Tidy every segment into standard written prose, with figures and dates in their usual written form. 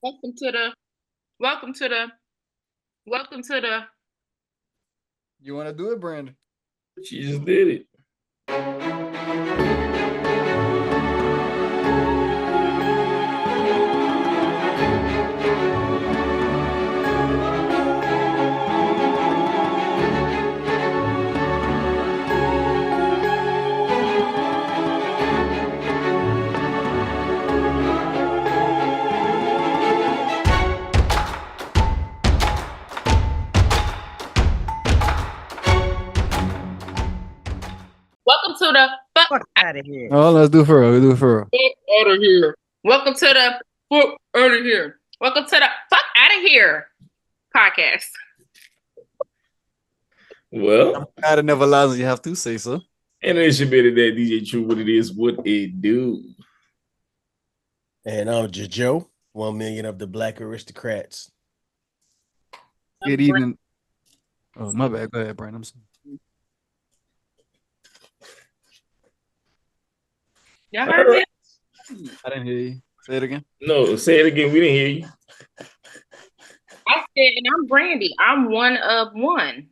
Welcome to the, welcome to the, welcome to the. You want to do it, Brandi? She just did it. Welcome to the Fuck out of here. Oh, let's do it for real. We do it for real. Fuck out of here. Welcome to the Fuck out of here. Welcome to the Fuck out of here podcast. Well, God never lies. You have to say so. and it should be that DJ True. What it is, what it do. And I'm Jajeaux, 1 million of the Black aristocrats. Good evening. Oh, my bad. Go ahead, Brandi. I'm sorry. Y'all heard me? I didn't hear you. Say it again. No, say it again. We didn't hear you. I said, and I'm Brandi. I'm one of one.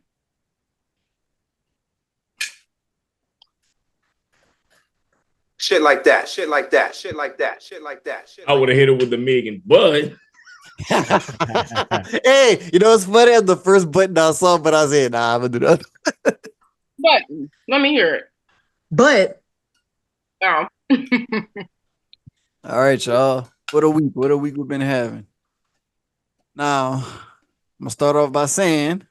Shit like that. Shit like that. Shit like that. Shit like that. Shit I would have hit it with the Megan, but Hey, you know what's funny? That's the first button I saw, but I said, nah, I'm gonna do that. Button. Let me hear it. But Oh. All right, y'all. What a week. What a week we've been having. Now, I'm going to start off by saying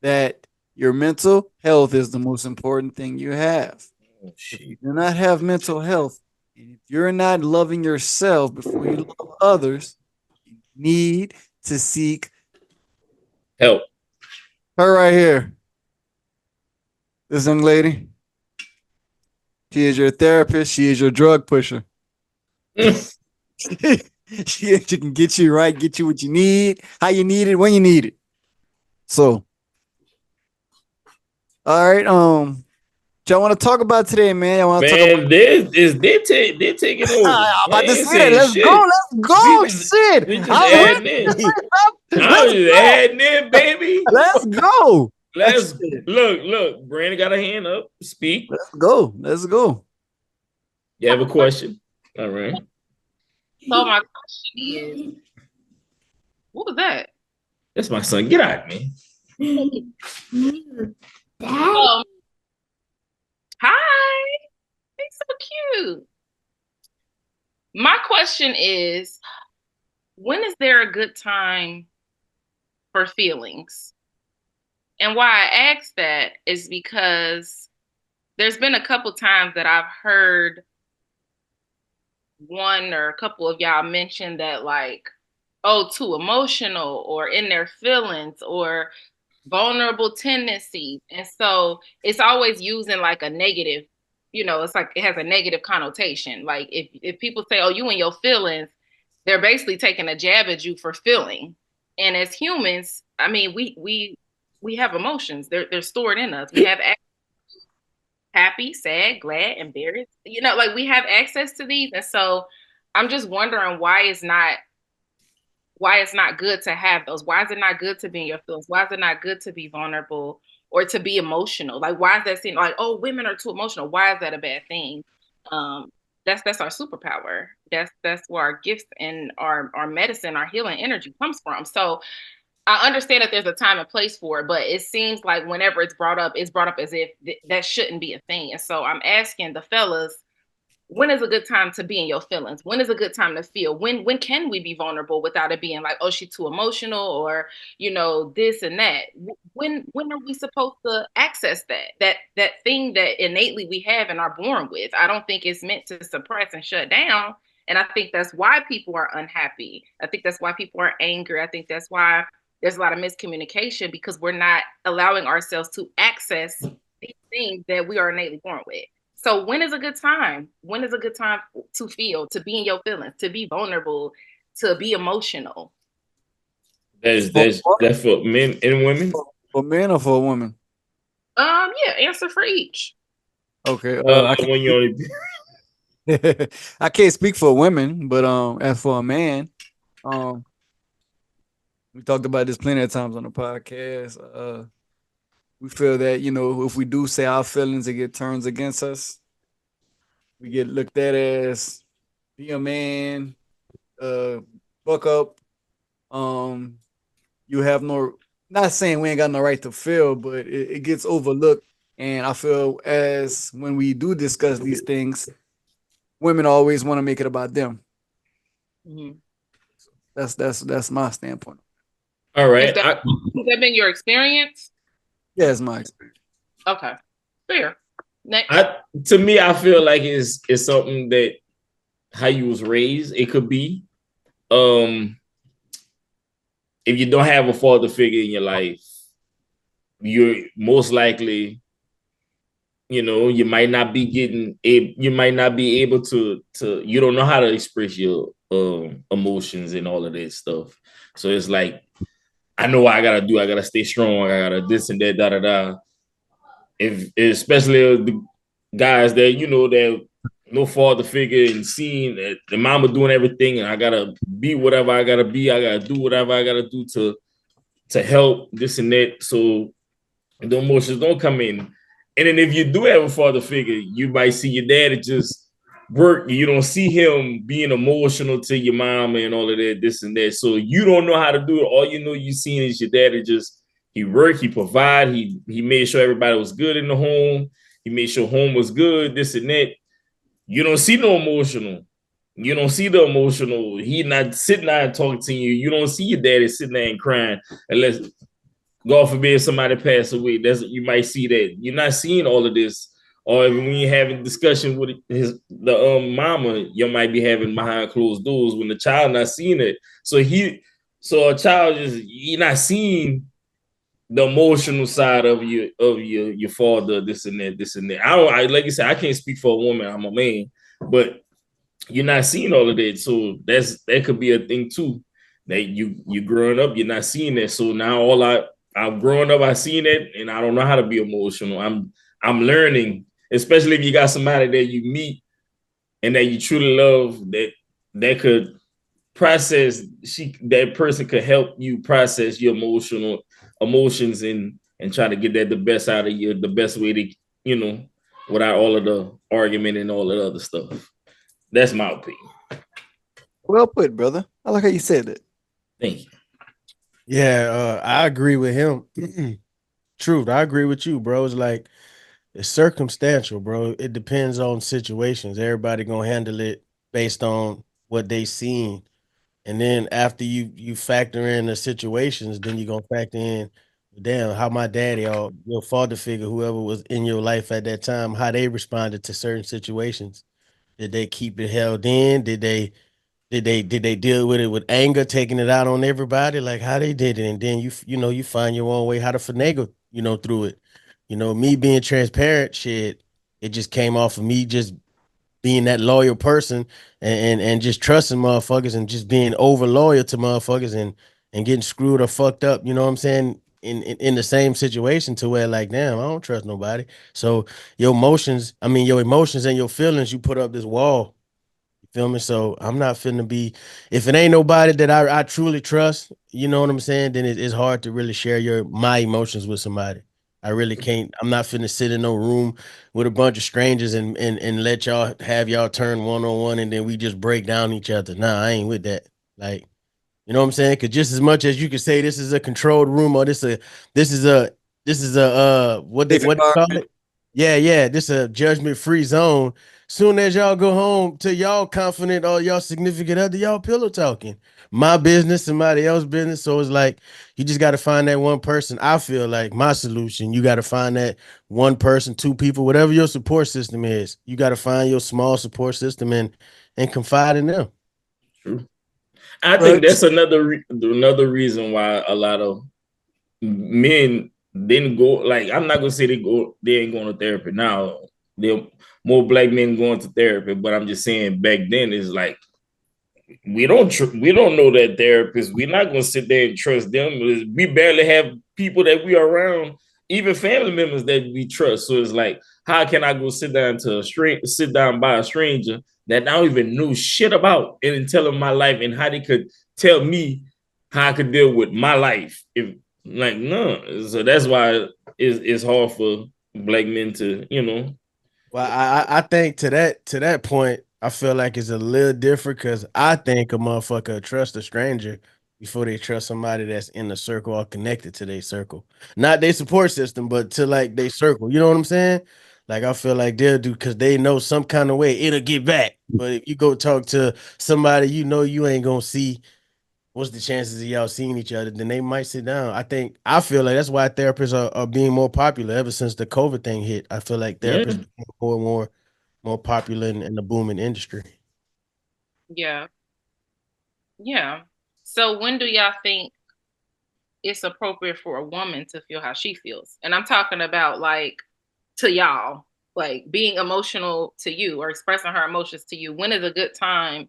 that your mental health is the most important thing you have. If you do not have mental health, and if you're not loving yourself before you love others, you need to seek help. her right here. This young lady. She is your therapist. She is your drug pusher. she can get you right, get you what you need, how you need it, when you need it. So, all right. Y'all want to talk about today, man? Y'all want to talk about they're taking over. I'm about to ain't say, saying let's shit. go, We just- shit. We just I'm adding in. ready. I'm just adding in, baby. Let's go. Let's look. Brandon got a hand up. Speak. Let's go. You have a question? All right. So my question is, what was that? That's my son. Get out, man. Hi. He's so cute. My question is, when is there a good time for feelings? And why I ask that is because there's been a couple times that I've heard one or a couple of y'all mention that, like, oh, too emotional or in their feelings or vulnerable tendencies. And so it's always using like a negative, it's like it has a negative connotation. Like if people say, oh, you and your feelings, they're basically taking a jab at you for feeling. And as humans, I mean, we have emotions. They're stored in us. We have happy, sad, glad, embarrassed. Like we have access to these. And so I'm just wondering why it's not good to have those. Why is it not good to be in your feelings? Why is it not good to be vulnerable or to be emotional? Like, why is that seen like, oh, women are too emotional? Why is that a bad thing? That's our superpower. That's where our gifts and our medicine, our healing energy comes from. So I understand that there's a time and place for it, but it seems like whenever it's brought up as if that shouldn't be a thing. And so I'm asking the fellas, when is a good time to be in your feelings? When is a good time to feel? When can we be vulnerable without it being like, oh, she's too emotional or, this and that? When are we supposed to access that thing that innately we have and are born with? I don't think it's meant to suppress and shut down. And I think that's why people are unhappy. I think that's why people are angry. I think that's why there's a lot of miscommunication because we're not allowing ourselves to access these things that we are innately born with. So when is a good time? When is a good time to feel, to be in your feelings, to be vulnerable, to be emotional? That's for men and women. For men or for a woman? Yeah, answer for each. Okay. When you only I can't speak for women, but as for a man, We talked about this plenty of times on the podcast. We feel that, if we do say our feelings, it get turns against us. We get looked at as be a man, uh, buck up. Um, you have no, not saying we ain't got no right to feel, but it gets overlooked. And I feel as when we do discuss these things, women always want to make it about them. Mhm. That's my standpoint. All Has right. that, has that been your experience? Yeah, it's my experience. Okay, fair. Next. To me, I feel like it's something that how you was raised. It could be. If you don't have a father figure in your life, you're most likely, you might not be you might not be able to you don't know how to express your emotions and all of that stuff. So it's like, I know what I gotta do. I gotta stay strong. I gotta this and that, da da da. If especially the guys that that no father figure and seeing that the mama doing everything, and I gotta be whatever I gotta be. I gotta do whatever I gotta do to help this and that. So the emotions don't come in. And then if you do have a father figure, you might see your dad just work. You don't see him being emotional to your mom and all of that, this and that. So you don't know how to do it. All you seen is your dad just he worked, he provide, he made sure everybody was good in the home. He made sure home was good, this and that. You don't see no emotional. You don't see the emotional. He not sitting there and talking to you. You don't see your daddy sitting there and crying unless God forbid somebody pass away. You might see that. You're not seeing all of this. Or when you're having discussion with the mama, you might be having behind closed doors when the child not seeing it. So a child you're not seeing the emotional side of your father, this and that, this and that. I like you said, I can't speak for a woman. I'm a man, but you're not seeing all of that. So that could be a thing too. That you growing up, you're not seeing that. So now I'm growing up, I seen it, and I don't know how to be emotional. I'm learning, especially if you got somebody that you meet and that you truly love, that could process. That person could help you process your emotions and try to get that the best out of you, the best way to without all of the argument and all of the other stuff. That's my opinion. Well put, brother. I like how you said that. Thank you. Yeah, I agree with him. Truth, I agree with you, bro. It's like it's circumstantial, bro. It depends on situations. Everybody gonna handle it based on what they seen, and then after you factor in the situations, then you gonna factor in, damn, how my daddy or your father figure, whoever was in your life at that time, how they responded to certain situations. Did they keep it held in? Did they deal with it with anger, taking it out on everybody, like how they did it, and then you find your own way how to finagle through it. Me being transparent, shit, it just came off of me just being that loyal person and just trusting motherfuckers and just being over loyal to motherfuckers and getting screwed or fucked up. You know what I'm saying? In the same situation to where like, damn, I don't trust nobody. So your emotions and your feelings, you put up this wall. Feel me? So I'm not finna be, if it ain't nobody that I truly trust, you know what I'm saying? Then it's hard to really share my emotions with somebody. I really can't. I'm not finna sit in no room with a bunch of strangers and let y'all have y'all turn one on one and then we just break down each other. Nah, I ain't with that. Like, you know what I'm saying? Cause just as much as you can say this is a controlled room or this is a what they Safe call environment. it? Yeah, this is a judgment free zone. Soon as y'all go home to y'all confident or y'all significant other, y'all pillow talking. My business, somebody else's business. So it's like you just got to find that one person. I feel like my solution, you got to find that one person, two people, whatever your support system is. You got to find your small support system and confide in them. True. I think But that's another reason why a lot of men didn't go. Like, I'm not gonna say they ain't going to therapy now. There more black men going to therapy, but I'm just saying back then is like we don't know that therapists. We're not gonna sit there and trust them. We barely have people that we are around, even family members that we trust. So it's like, how can I go sit down by a stranger that I don't even know shit about and tell them my life and how they could tell me how I could deal with my life. If like no, so that's why it's hard for black men to, you know. Well, I think to that point, I feel like it's a little different because I think a motherfucker trust a stranger before they trust somebody that's in the circle or connected to their circle. Not their support system, but to like their circle. You know what I'm saying? Like I feel like they'll do because they know some kind of way it'll get back. But if you go talk to somebody you know you ain't gonna see, what's the chances of y'all seeing each other? Then they might sit down. I feel like that's why therapists are being more popular ever since the COVID thing hit. I feel like Yeah. therapists became more popular in the booming industry. Yeah. Yeah. So when do y'all think it's appropriate for a woman to feel how she feels? And I'm talking about like to y'all, like being emotional to you or expressing her emotions to you. When is a good time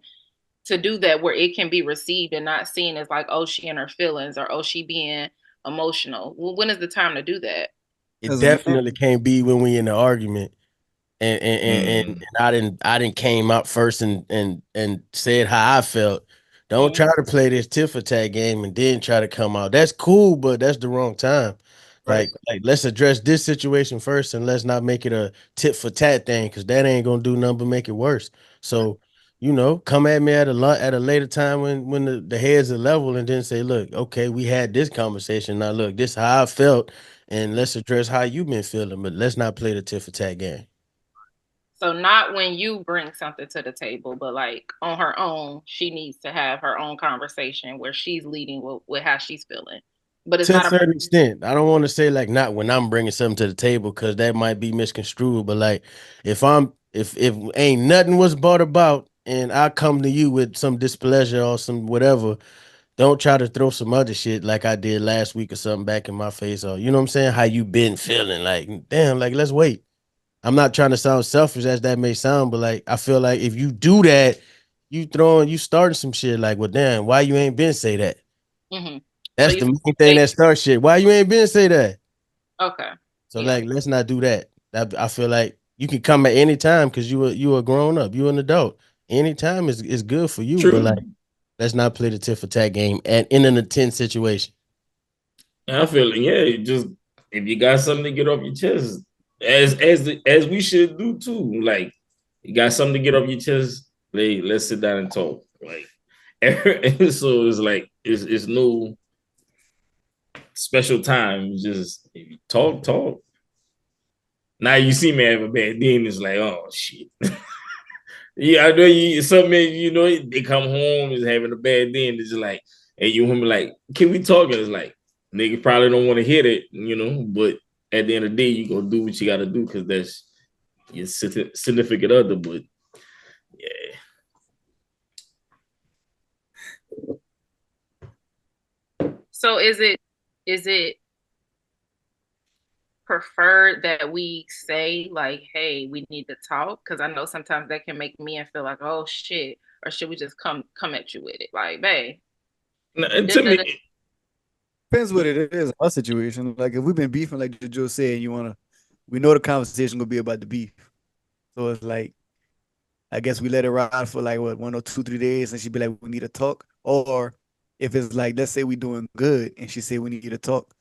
to do that where it can be received and not seen as like, oh, she in her feelings or oh, she being emotional? Well, when is the time to do that? It As a man, definitely can't be when we in an argument. And I didn't came out first and said how I felt. Don't try to play this tit for tat game and then try to come out. That's cool, but that's the wrong time. right? Like let's address this situation first and let's not make it a tit for tat thing because that ain't gonna do nothing but make it worse. So, come at me at a later time when the heads are level and then say, look, okay, we had this conversation. Now look, this is how I felt, and let's address how you been feeling, but let's not play the tit for tat game. So not when you bring something to the table, but like on her own, she needs to have her own conversation where she's leading with how she's feeling. But it's To a not a certain extent, I don't want to say like not when I'm bringing something to the table because that might be misconstrued. But like if ain't nothing was brought about and I come to you with some displeasure or some whatever, don't try to throw some other shit like I did last week or something back in my face or you know what I'm saying? How you been feeling? Like damn, like let's wait. I'm not trying to sound selfish as that may sound, but like I feel like if you do that, you starting some shit like well damn, why you ain't been say that? mm-hmm. So That's you the main thing that starts shit. Why you ain't been say that? okay. So Yeah. like, let's not do that. I feel like you can come at any time because you a grown up, you an adult. Anytime is good for you, but like, True. let's not play the tit for tat game and in an intense situation. I feel like, yeah, just if you got something to get off your chest, as we should do too. Like you got something to get off your chest, let's sit down and talk. Like so it's like it's no special time. It's just if you talk. Now you see me have a bad day, and it's like, oh shit. Yeah, I know you. Some men, they come home is having a bad day, and it's just like, and you want me like, can we talk? And it's like, nigga probably don't want to hear it, but at the end of the day, you gonna do what you gotta do because that's your significant other. But yeah, So is it preferred that we say like, hey, we need to talk? Because I know sometimes that can make me and feel like, oh shit, or should we just come at you with it? Like, babe. to me, Depends what it is. Our situation, like if we've been beefing, like Jajeaux said, we know the conversation gonna be about the beef. So it's like, I guess we let it ride for like what 1 or 2, 3 days, and she'd be like, "We need to talk." Or if it's like, let's say we doing good, and she say we need to talk,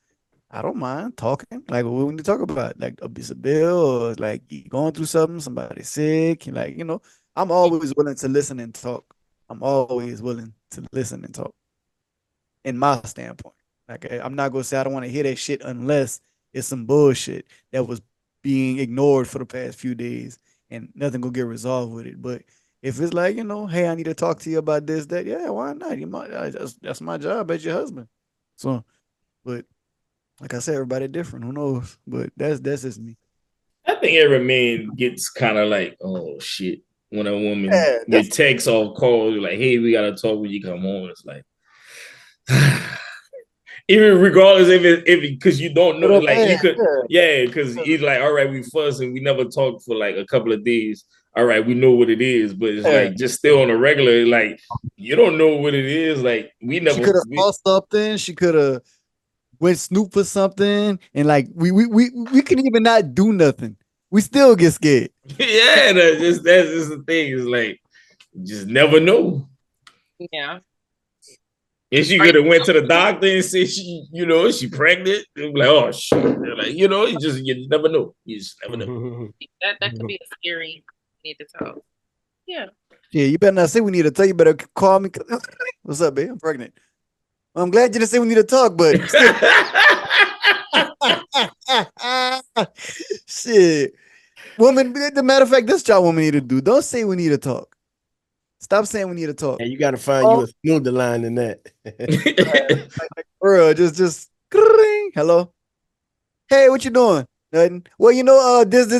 I don't mind talking. Like, what we need to talk about, like a piece of bill, or like you going through something, somebody sick, and like I'm always willing to listen and talk. I'm always willing to listen and talk. In my standpoint, like I'm not gonna say I don't want to hear that shit unless it's some bullshit that was being ignored for the past few days and nothing gonna get resolved with it. But if it's like hey, I need to talk to you about this, that, yeah, why not? You might that's my job as your husband. So, but like I said, everybody different. Who knows? But that's just me. I think every man gets kind of like, oh shit, when a woman Yeah, get that's text or call you like, hey, we gotta talk when you come home. It's like. Even regardless if because you don't know, good or like bad. you could, Yeah. yeah, because he's like, all right, we fuss and we never talked for like a couple of days. All right, we know what it is, but it's Yeah. like just still on a regular, like you don't know what it is. Like we She never, could have saw something. She could have went snoop for something, and like we can even not do nothing. We still get scared. yeah, that's just the thing. It's like just never know. Yeah. And she could have went to the doctor and said she pregnant. They'd be like, oh shit. They're like, you never know. You just never know. That could be a scary need to talk. Yeah. Yeah, you better not say we need to talk. You better call me. What's up, babe? I'm pregnant. I'm glad you didn't say we need to talk, but shit. Woman, the matter of fact, that's what women need to do. Don't say we need to talk. Stop saying we need to talk. And you got to find you a smoother line than that. Bro, just hello. Hey, what you doing? Nothing. Well, this.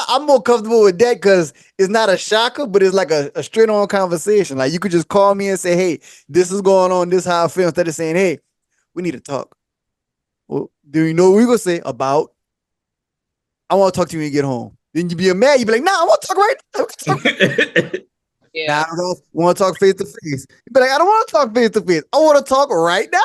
I'm more comfortable with that because it's not a shocker, but it's like a straight on conversation. Like you could just call me and say, "Hey, this is going on. This is how I feel." Instead of saying, "Hey, we need to talk." Well, do you know what we're gonna say about? I want to talk to you when you get home. Then you be mad. You be like, "Nah, I want to talk right now." Yeah. Nah, I don't want to talk face to face. You be like, "I don't want to talk face to face. I want to talk right now."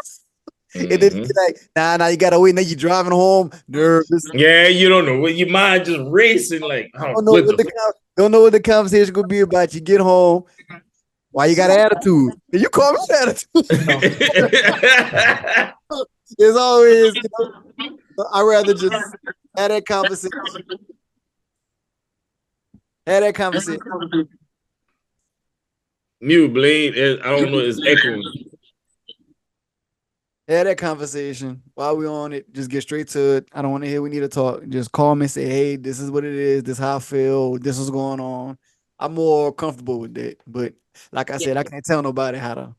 And then you be like, nah, you gotta wait. Now you driving home, nervous. Yeah, you don't know. Your mind just racing like, don't know what the conversation gonna be about. You get home. Why you got an attitude? You call me an attitude. It's always, I'd rather just have that conversation. Mute Blade, I don't know, it's echoing. Have that conversation while we on it. Just get straight to it. I don't want to hear we need to talk. Just call me and say, hey, this is what it is. This is how I feel. This is going on. I'm more comfortable with that. But like I said, I can't tell nobody how to.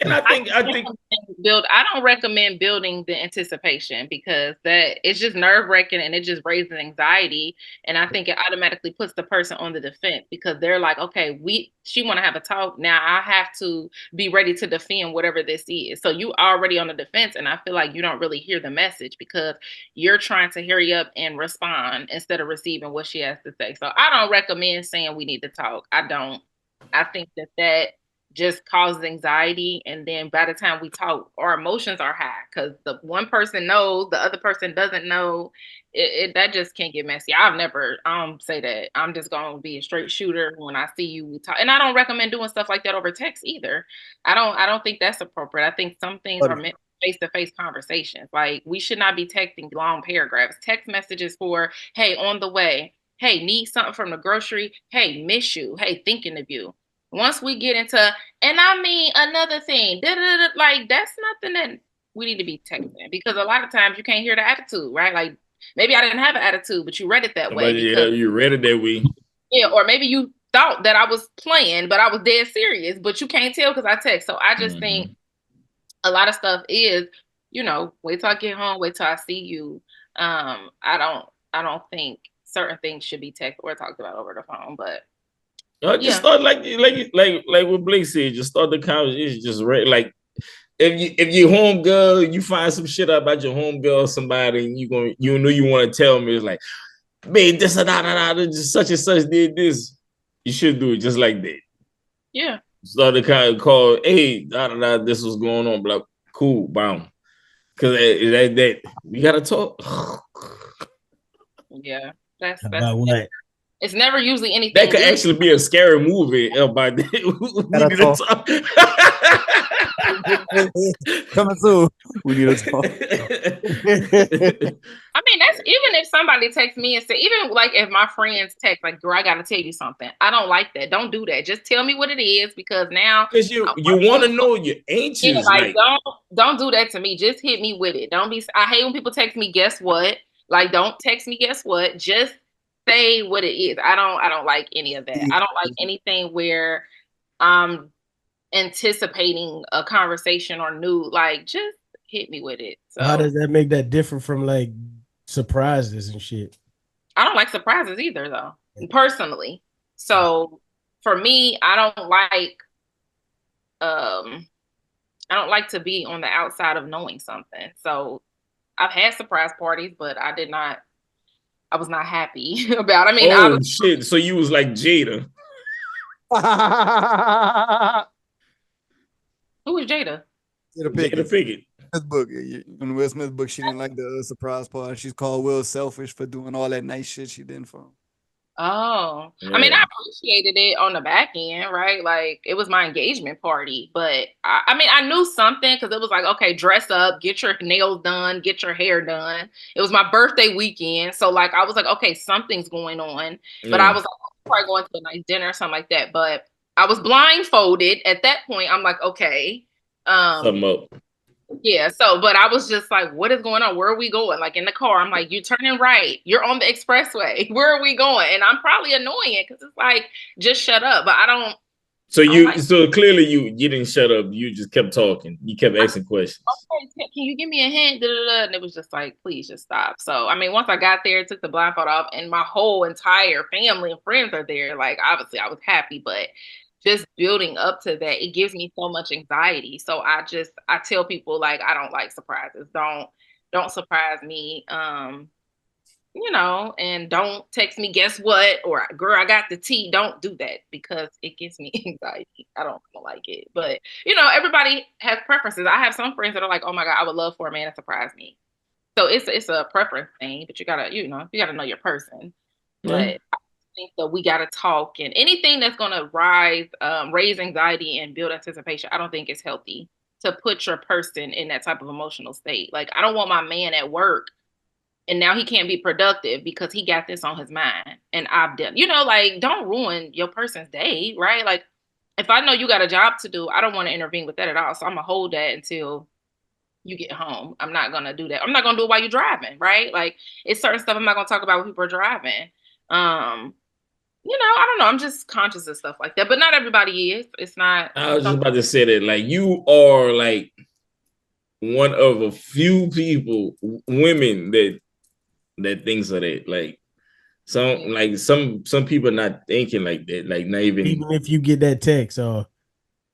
And I think I don't recommend building the anticipation because that it's just nerve-wracking and it just raises anxiety. And I think it automatically puts the person on the defense because they're like, okay, she want to have a talk. Now I have to be ready to defend whatever this is. So you already on the defense. And I feel like you don't really hear the message because you're trying to hurry up and respond instead of receiving what she has to say. So I don't recommend saying we need to talk. I don't. I think that just causes anxiety, and then by the time we talk, our emotions are high because the one person knows, the other person doesn't know. That just can't get messy. I've never say that. I'm just gonna be a straight shooter when I see you. We talk, and I don't recommend doing stuff like that over text either. I don't think that's appropriate. I think some things are meant face-to-face conversations. Like we should not be texting long paragraphs. Text messages for, hey, on the way. Hey, need something from the grocery. Hey, miss you. Hey, thinking of you. Once we get into, and I mean another thing, like that's nothing that we need to be texting because a lot of times you can't hear the attitude, right? Like maybe I didn't have an attitude, but you read it that way. Because, you read it that way. Yeah, or maybe you thought that I was playing, but I was dead serious, but you can't tell because I text. So I just think a lot of stuff is, wait till I get home, wait till I see you. I don't think certain things should be texted or talked about over the phone, but. Just start like what Blake said. Just start the conversation. Just like if your home girl, you find some shit out about your home girl or somebody, and you want to tell me, it's like, babe, this just such and such did this. You should do it just like that. Yeah. Start the kind of call. Hey, this was going on. Blah, cool, boom. Because that we gotta talk. Yeah, that's about what. It's never usually anything. That could actually be a scary movie about that. We need to talk. Coming soon. We need to talk. I mean, that's even if somebody texts me and say, even like if my friends text, like, girl, I gotta tell you something. I don't like that. Don't do that. Just tell me what it is because now because you want to know, you're anxious. Yeah, like don't do that to me. Just hit me with it. Don't be. I hate when people text me. Guess what? Like, don't text me. Guess what? Just say what it is. I don't like any of that. I don't like anything where I'm anticipating a conversation or like just hit me with it. So how does that make that different from like surprises and shit? I don't like surprises either though, personally. So for me, I don't like to be on the outside of knowing something. So I've had surprise parties, but I was not happy about it. I mean, shit. So you was like Jada. Who was Jada? Jada Pinkett. Book. In Will Smith's book, she didn't like the surprise party. She's called Will selfish for doing all that nice shit she did for him. Oh, I mean, Yeah. I appreciated it on the back end, right? Like it was my engagement party, but I mean, I knew something because it was like, okay, dress up, get your nails done, get your hair done. It was my birthday weekend, so like I was like, okay, something's going on. But I Yeah. was like, probably going to a nice dinner or something like that. But I was blindfolded at that point. I'm like, okay, Something up. yeah, so but I was just like, what is going on? Where are we going? Like in the car, I'm like, you're turning right. You're on the expressway. Where are we going? And I'm probably annoying because it's like, just shut up. But So I don't like, so clearly you didn't shut up. You just kept talking. You kept asking questions. okay, can you give me a hint? Da, da, da. And it was just like, please just stop. So I mean, once I got there, took the blindfold off, and my whole entire family and friends are there. Like obviously I was happy, but just building up to that, it gives me so much anxiety. So I tell people like I don't like surprises. Don't surprise me. And don't text me, guess what? Or girl, I got the tea. Don't do that because it gives me anxiety. I don't like it. But everybody has preferences. I have some friends that are like, oh my God, I would love for a man to surprise me. So it's a preference thing, but you gotta know your person. Yeah. But I think that we gotta talk, and anything that's gonna raise anxiety and build anticipation, I don't think it's healthy to put your person in that type of emotional state. Like I don't want my man at work and now he can't be productive because he got this on his mind and I've done, like don't ruin your person's day, right? Like if I know you got a job to do, I don't want to intervene with that at all. So I'm gonna hold that until you get home. I'm not gonna do that. I'm not gonna do it while you're driving, right? Like it's certain stuff I'm not gonna talk about when people are driving. I don't know. I'm just conscious of stuff like that, but not everybody is. It's not. I was just about to say that, like, you are like one of a few people, women that thinks of that. Like some people not thinking like that. Like not even if you get that text or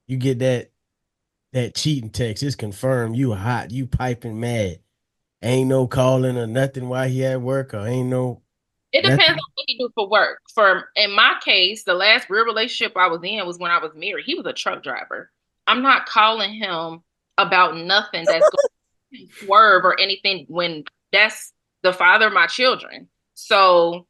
you get that cheating text, it's confirmed you hot, you piping mad. Ain't no calling or nothing while he at work or ain't no. It depends nothing. on what he do for work. In my case, the last real relationship I was in was when I was married. He was a truck driver. I'm not calling him about nothing that's going to swerve or anything when that's the father of my children. So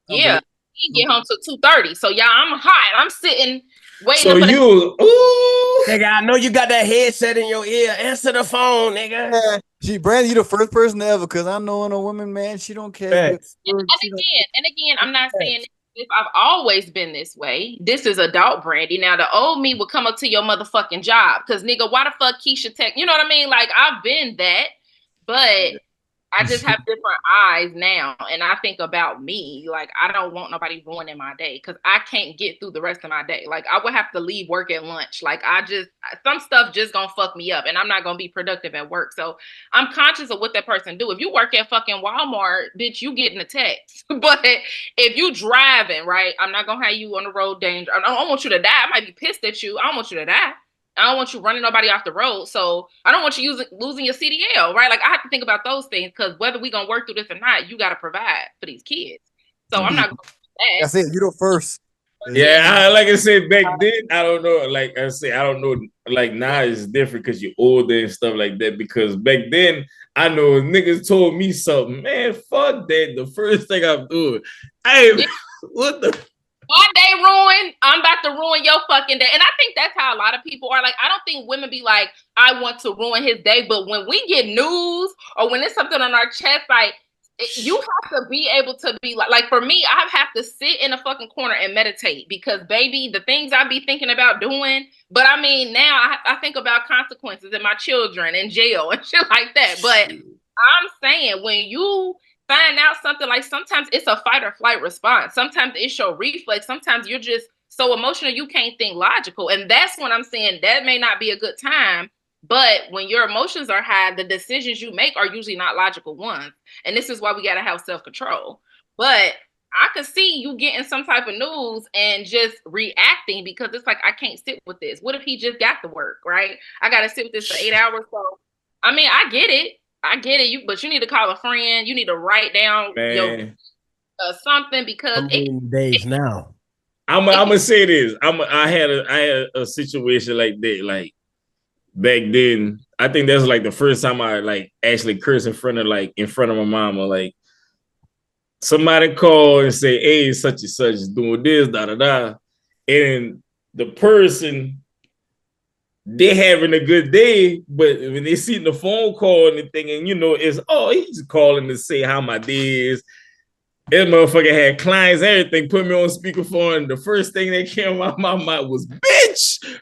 yeah, he didn't get home till 2:30. So yeah, I'm hot. I'm sitting waiting so for that. you ooh. Nigga, I know you got that headset in your ear. Answer the phone, nigga. Yeah, Brandi, you the first person ever, because I know in a woman, man, she don't care. Facts. And again, I'm not saying this. I've always been this way. This is adult Brandi. Now, the old me would come up to your motherfucking job because, nigga, why the fuck Keisha Tech? You know what I mean? Like, I've been that, but I just have different eyes now. And I think about me. Like, I don't want nobody ruining my day because I can't get through the rest of my day. Like, I would have to leave work at lunch. Like, some stuff just gonna fuck me up and I'm not gonna be productive at work. So I'm conscious of what that person do. If you work at fucking Walmart, bitch, you getting a text. But if you driving, right, I'm not gonna have you on the road danger. I don't want you to die. I might be pissed at you. I don't want you to die. I don't want you running nobody off the road. So I don't want you losing your CDL, right? Like I have to think about those things because whether we gonna work through this or not, you got to provide for these kids. So I'm not going to do That's it. You the first. Yeah, like I said back then, I don't know. Like I said, I don't know. Like now it's different because you're older and stuff like that. Because back then, I know niggas told me something. Man, fuck that. The first thing I'm doing, what the. My day ruined. I'm about to ruin your fucking day. And I think that's how a lot of people are. Like, I don't think women be like, I want to ruin his day. But when we get news or when it's something on our chest, like, you have to be able to be like for me, I have to sit in a fucking corner and meditate because, baby, the things I be thinking about doing. But I mean, now I think about consequences and my children in jail and shit like that. But I'm saying when you find out something, like sometimes it's a fight or flight response. Sometimes it's your reflex. Sometimes you're just so emotional you can't think logical. And that's when I'm saying that may not be a good time. But when your emotions are high, the decisions you make are usually not logical ones. And this is why we got to have self-control. But I could see you getting some type of news and just reacting because it's like, I can't sit with this. What if he just got to work, right? I got to sit with this for 8 hours. So, I mean, I get it. But you need to call a friend. You need to write down your something because days now. I'm gonna say this. I had a situation like that. Like back then, I think that's like the first time I like actually cursed in front of my mama. Like somebody call and say, hey, such and such is doing this, da da da. And the person, they having a good day, but when they see the phone call and the thing, and it's he's calling to say how my day is. That motherfucker had clients, everything, put me on speakerphone, and the first thing that came out of my mouth was bitch.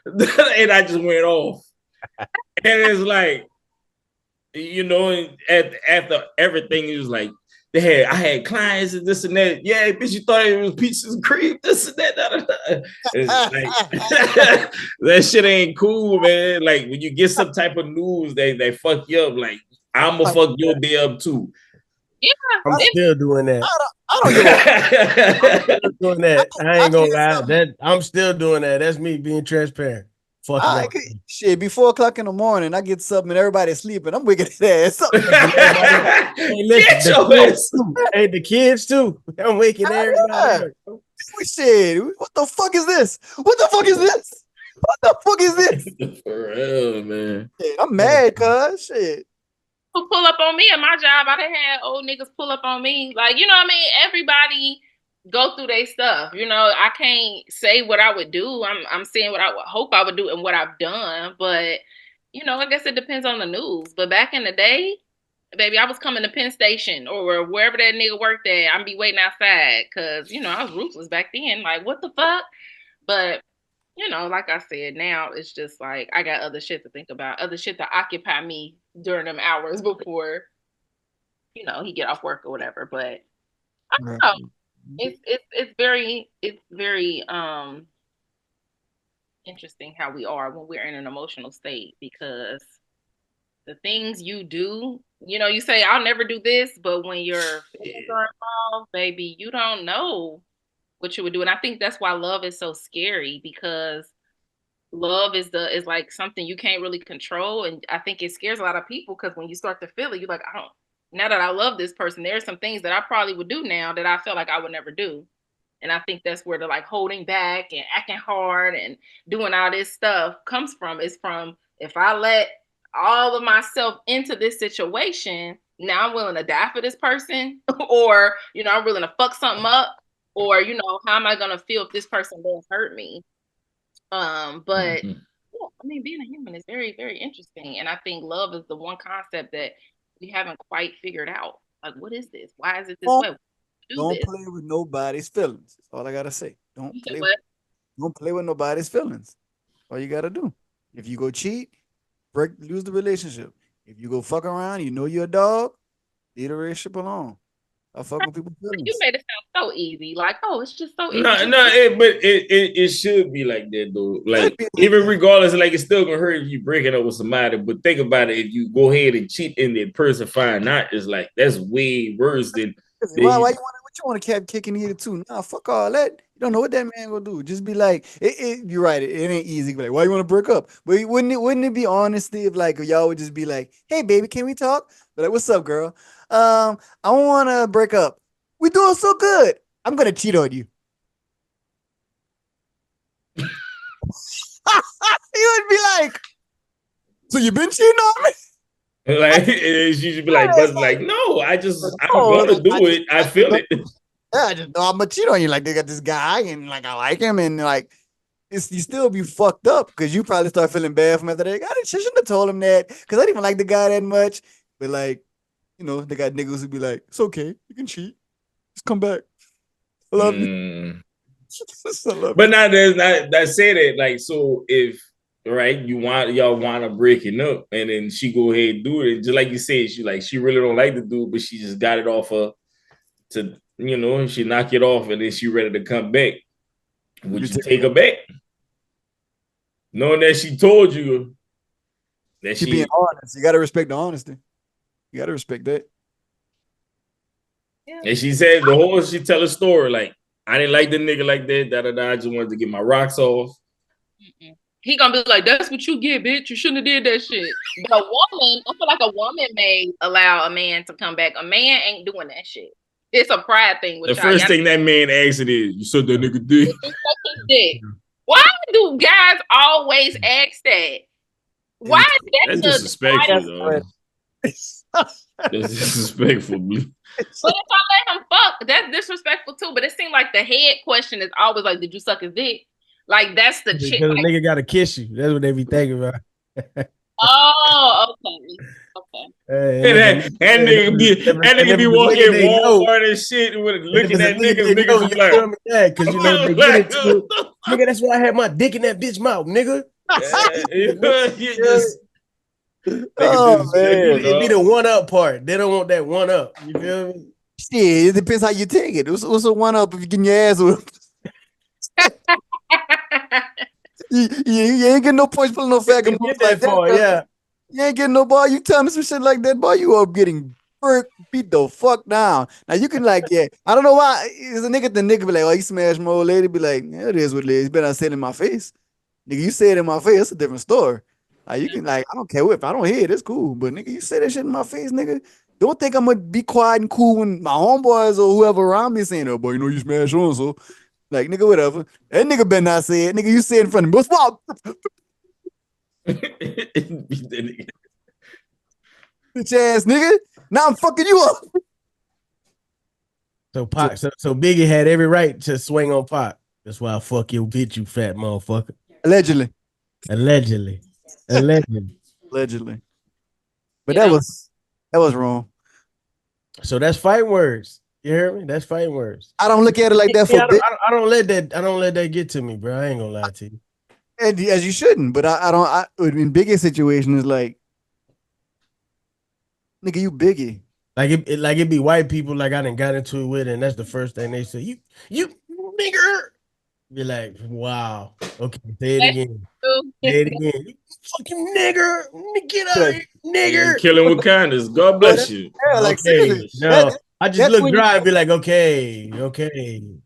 And I just went off. And it's like, after everything, it was like, I had clients and this and that. Yeah, bitch, you thought it was peaches and cream, this and that. Da, da, da. It's like, that shit ain't cool, man. Like, when you get some type of news, they fuck you up. Like, I'm gonna fuck your day up too. Yeah, I'm still doing that. I don't give a I'm doing that. I ain't gonna lie. I'm still doing that. That's me being transparent. Fuck shit. Before 4:00 in the morning, I get something and everybody's sleeping. I'm waking their ass up. Hey, listen, the kids too. I'm waking everybody up. Shit, what the fuck is this? What the fuck is this? What the fuck is this? For real, man. Shit, I'm mad, cuz shit. Who pull up on me at my job? I done had old niggas pull up on me. Like, you know what I mean? Everybody go through their stuff. I can't say what I would do. I'm saying what I would hope I would do and what I've done. But, I guess it depends on the news. But back in the day, baby, I was coming to Penn Station or wherever that nigga worked at. I'd be waiting outside because, I was ruthless back then. Like, what the fuck? But, like I said, now it's just like I got other shit to think about, other shit to occupy me during them hours before, he get off work or whatever. But I don't know. It's very interesting how we are when we're in an emotional state, because the things you do, you say I'll never do this, but when your feelings are involved, baby, you don't know what you would do. And I think that's why love is so scary, because love is like something you can't really control. And I think it scares a lot of people because when you start to feel it, you're like, now that I love this person, there are some things that I probably would do now that I felt like I would never do. And I think that's where the like holding back and acting hard and doing all this stuff comes from. It's from, if I let all of myself into this situation, now I'm willing to die for this person, or, I'm willing to fuck something up, or, how am I going to feel if this person does hurt me? But yeah, I mean, being a human is very, very interesting. And I think love is the one concept that we haven't quite figured out. Like, what is this? Why is it this way? Don't play with nobody's feelings. That's all I gotta say. Don't play with nobody's feelings. All you gotta do. If you go cheat, lose the relationship. If you go fuck around, you're a dog, leave the relationship alone. I fuck with people's feelings. You made it sound so easy. Like, it's just so easy. But it should be like that though. Like, even regardless, like, it's still gonna hurt if you breaking up with somebody. But think about it: if you go ahead and cheat and the person find out, it's like that's way worse than. Why you want to keep kicking either too? Nah, fuck all that. You don't know what that man gonna do. Just be like, you're right. It ain't easy. Like, why you want to break up? But wouldn't it be honesty if like y'all would just be like, hey baby, can we talk? But like, what's up, girl? I want to break up. We doing so good. I'm gonna cheat on you. You would be like, so you been cheating on me? Like, she should be like, but like, no, I'm gonna do it. I feel it. Yeah, I just know I'm gonna cheat on you. Like, they got this guy and like I like him, and like you still be fucked up because you probably start feeling bad from after that. I shouldn't have told him that because I didn't even like the guy that much. But like, they got niggas who be like, it's okay, you can cheat. Just come back. I love you. But now there's not that said it, like, so if right, y'all want to breaking up, and then she go ahead and do it, just like you said, she really don't like the dude, but she just got it off her to, she knock it off, and then she ready to come back. Would you take her back, knowing that she told you that she being honest? You gotta respect the honesty. You gotta respect that. Yeah. And she said she tell a story like, I didn't like the nigga like that. Da da da. I just wanted to get my rocks off. He gonna be like, that's what you get, bitch. You shouldn't have did that shit. But a woman, I feel like a woman may allow a man to come back. A man ain't doing that shit. It's a pride thing with the first thing that man asks it is, you said that nigga dick. Why do guys always ask that? Why is that? That's disrespectful, though. That's disrespectful. But if I let him fuck, that's disrespectful too. But it seemed like the head question is always like, "Did you suck his dick?" Like that's the chick. Because a Like, nigga gotta kiss you. That's what they be thinking about. oh, okay, okay. And nigga be walking in Walmart and shit with looking at niggas. Niggas be like, yeah, because you know they get into it. Nigga, that's why I had my dick in that bitch mouth, nigga. you just Oh man, It be the one up part. They don't want that one up. You feel me? Shit, it depends how you take it. What's a one up if you getting your ass whipped? You ain't getting no points for no faggot moves like that. Yeah. You ain't getting no ball. You tell me some shit like that, boy. You up getting beat the fuck down. Now you can like, yeah. I don't know why. Is a nigga the nigga be like, oh, you smash my old lady? Be like, yeah, it is what it is. You better not say it in my face, nigga. You say it in my face, it's a different story. Like you can like, I don't care if I don't hear it, it's cool. But nigga, you say that shit in my face, nigga. Don't think I'm gonna be quiet and cool when my homeboys or whoever around me saying, oh boy, you know you smash on so. Like, nigga, whatever. That nigga better not say it. Nigga, you say it in front of me. What's wrong? Bitch ass nigga. Now I'm fucking you up. So Biggie had every right to swing on Pac. That's why I fuck your bitch, you fat motherfucker. Allegedly. Allegedly. Allegedly. But that was wrong. So that's fighting words. You hear me? That's fighting words. I don't look at it like that for I don't let that get to me, bro. I ain't gonna lie to you. And as you shouldn't, but I don't in Biggie's situation is like, nigga, you Biggie. Like it be white people like I done got into it with, and that's the first thing they say. You nigger. Be like, wow. Okay, say it again. Say it again. You fucking nigger. Get out of here, nigger. Killing with kindness. God bless you. Yeah, like okay. No, I just look dry and be like, okay.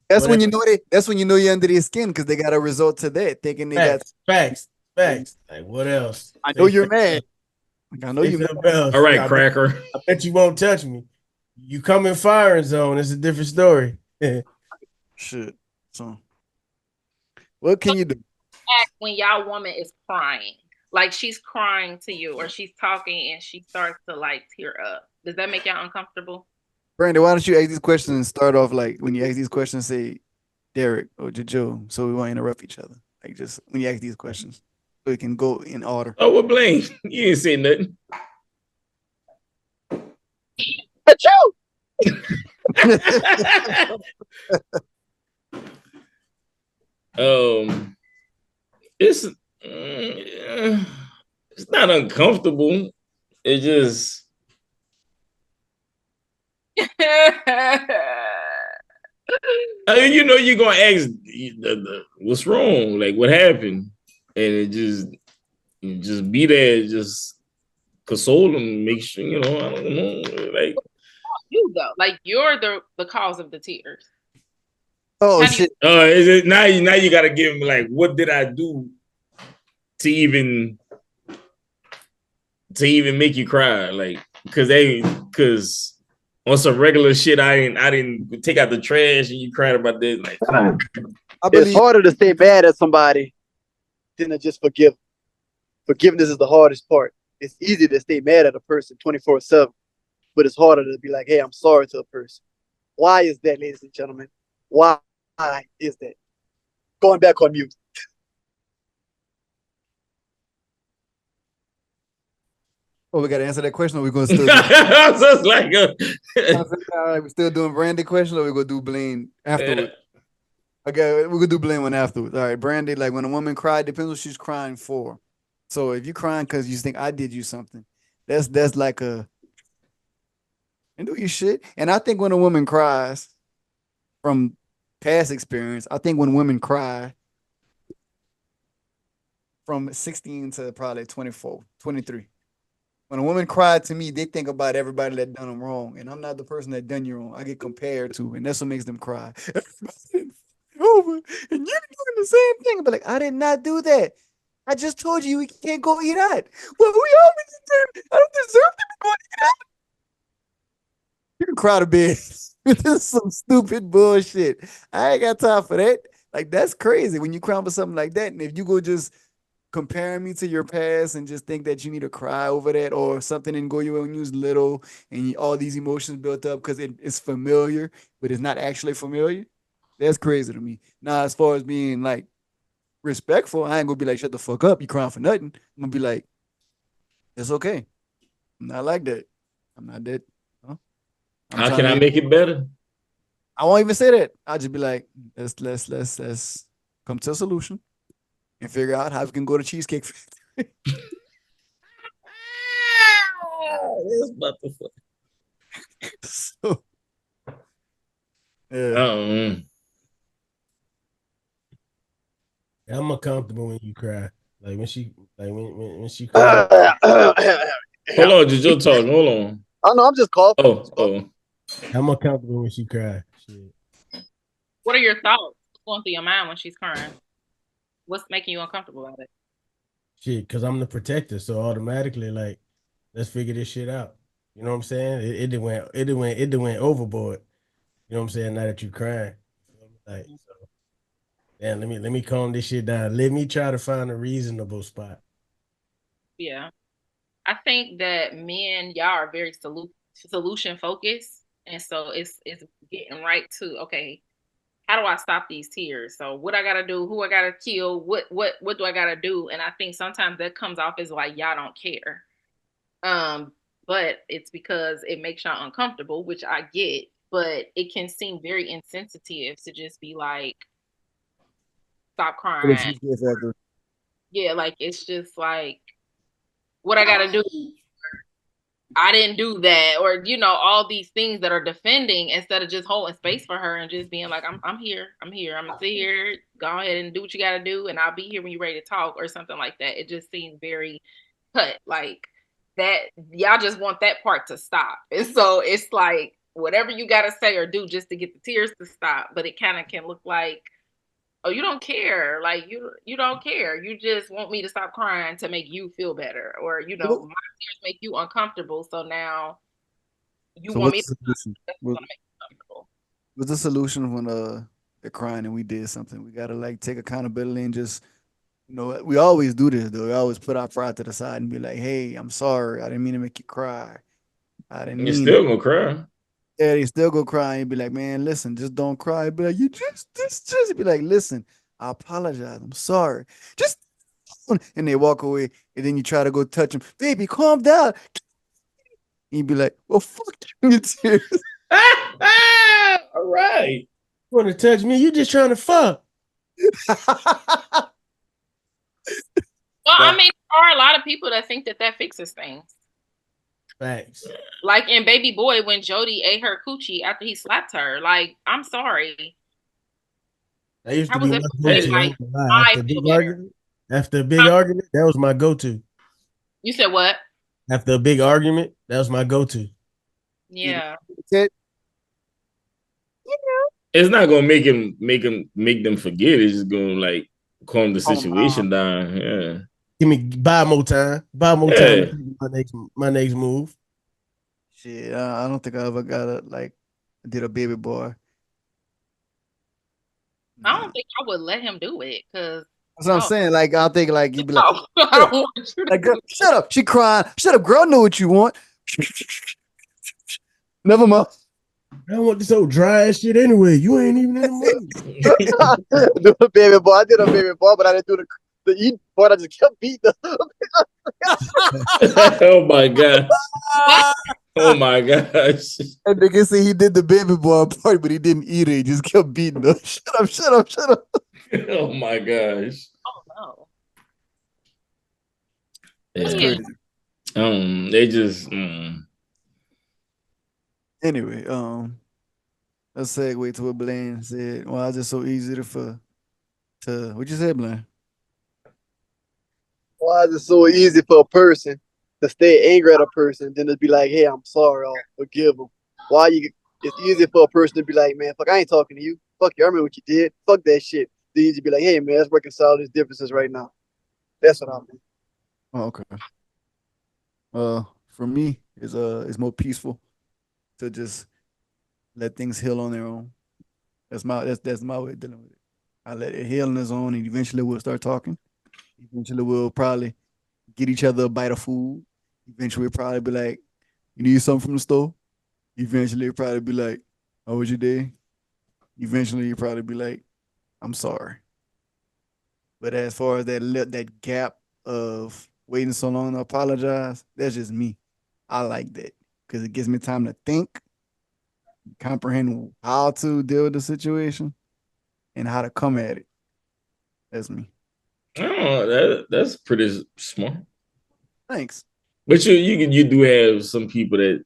That's when you know that's when you know you're under their skin because they got a result to that, thinking they got facts. Like what else? I know you're mad. Like, I know you're mad. All right, cracker. I bet you won't touch me. You come in firing zone, it's a different story. Shit. So what can you do? Act when y'all woman is crying. Like she's crying to you or she's talking and she starts to like tear up. Does that make y'all uncomfortable? Brandi, why don't you ask these questions and start off like when you ask these questions, say Derek or Jajeaux, so we won't interrupt each other. Like just when you ask these questions, so we can go in order. Oh, well, Blaine, you didn't say nothing. It's not uncomfortable. It just I mean, you know, you're gonna ask what's wrong, like what happened, and it just be there, just console them, make sure I don't know, like you though, like you're the cause of the tears. Oh shit! Is it now? You got to give them like, what did I do to even make you cry? Like, because on some regular shit, I didn't take out the trash and you cried about this. Like, it's harder to stay mad at somebody than to just forgive. Forgiveness is the hardest part. It's easy to stay mad at a person 24/7, but it's harder to be like, hey, I'm sorry to a person. Why is that, ladies and gentlemen? Why is that? Going back on mute. Oh, we got to answer that question, or we're going to still just like we're still doing Brandi question, or we're going to do Blaine afterwards? Okay, we're going to do Blaine one afterwards. All right, Brandi, like when a woman cried, depends what she's crying for. So if you're crying because you think I did you something, that's like and do your shit. And I think when a woman cries from past experience, I think when women cry from 16 to probably 24, 23. When a woman cried to me, they think about everybody that done them wrong. And I'm not the person that done you wrong. I get compared to, and that's what makes them cry. Over, and you're doing the same thing. But like, I did not do that. I just told you we can't go eat out. Well, we always deserve. I don't deserve to be going to eat out. You can cry to bed. This is some stupid bullshit. I ain't got time for that. Like, that's crazy when you cry for something like that. And if you go just comparing me to your past and just think that you need to cry over that or something didn't go your way when you was little and all these emotions built up because it's familiar, but it's not actually familiar. That's crazy to me. Now, as far as being like respectful, I ain't gonna be like, shut the fuck up, you crying for nothing. I'm gonna be like, it's okay. I'm not like that. I'm not that. Huh? I'm How trying can to I be. make it better? I won't even say that. I'll just be like, let's come to a solution and figure out how we can go to Cheesecake Factory. This motherfucker. So, yeah. I'm uncomfortable when you cry. Like when she cries. Hold on, just your talk. Hold on. Oh no, I'm just coughing. Oh. I'm uncomfortable when she cries. Shit. What are your thoughts going through your mind when she's crying? What's making you uncomfortable about it? Shit, because I'm the protector, so automatically, like, let's figure this shit out. You know what I'm saying? It done went overboard. You know what I'm saying? Now that you crying, like, so, damn, let me calm this shit down. Let me try to find a reasonable spot. Yeah, I think that men, y'all are very solution focused, and so it's getting right to okay. How do I stop these tears? So what I gotta do? Who I gotta kill? What do I gotta do? And I think sometimes that comes off as like y'all don't care. But it's because it makes y'all uncomfortable, which I get, but it can seem very insensitive to just be like, stop crying. Yeah, like it's just like what I gotta do. I didn't do that, or all these things that are defending instead of just holding space for her and just being like, I'm here, I'm gonna sit here, go ahead and do what you gotta do, and I'll be here when you're ready to talk or something like that. It just seems very cut, like that. Y'all just want that part to stop, and so it's like whatever you gotta say or do just to get the tears to stop, but it kind of can look like, oh, you don't care, like you don't care, you just want me to stop crying to make you feel better, or my tears make you uncomfortable, so now you So want me what's to the solution? make you uncomfortable. What's the solution when they're crying and we did something? We gotta like take accountability and just we always do this though. We always put our pride to the side and be like, hey, I'm sorry. I didn't mean to make you cry. I didn't You mean still it. gonna cry. Yeah, they still go cry and be like, man, listen, just don't cry. Be like, you just be like, listen, I apologize. I'm sorry. Just and they walk away, and then you try to go touch them. Baby, calm down. And you be like, well, fuck you, tears. All right. You want to touch me? You just trying to fuck. Well, I mean, there are a lot of people that think that fixes things. Facts. Like in Baby Boy, when Jody ate her coochie after he slapped her. Like, I'm sorry. That used to How be was my that go-to. like After a big argument, that was my go-to. You said what? After a big argument, that was my go-to. Yeah. It's not gonna make them forget. It's just gonna like calm the situation down. Yeah. Give me buy more time. Buy more time. My next move. Shit, I don't think I ever did a baby boy. I don't think I would let him do it because that's what I'm saying. Like, I think like you'd be like, I don't want you to like, girl, shut up. She crying. Shut up, girl. I know what you want. Never mind. I don't want this old dry ass shit anyway. You ain't even in the mood. Do a baby boy. I did a baby boy, but I didn't do the eat part. I just kept beating them. Oh my god. Oh my gosh. And nigga say he did the baby boy part, but he didn't eat it. He just kept beating her. Shut up. Oh my gosh. Oh no. That's Yeah. crazy. They just Anyway, let's segue to what Blaine said. Why is it so easy to what you said, Blaine? Why is it so easy for a person to stay angry at a person, then to be like, hey, I'm sorry, I'll forgive them? It's easy for a person to be like, man, fuck, I ain't talking to you. Fuck you, I remember what you did. Fuck that shit. Then you just be like, hey, man, let's reconcile these differences right now. That's what I mean. Oh, okay. For me, it's more peaceful to just let things heal on their own. That's my way of dealing with it. I let it heal on its own, and eventually we'll start talking. Eventually, we'll probably get each other a bite of food. Eventually, we'll probably be like, "You need something from the store?" Eventually, it'll probably be like, "How was your day?" Eventually, you'll probably be like, "I'm sorry." But as far as that gap of waiting so long to apologize, that's just me. I like that because it gives me time to think, comprehend how to deal with the situation, and how to come at it. That's me. Oh, that's pretty smart. Thanks. But you do have some people that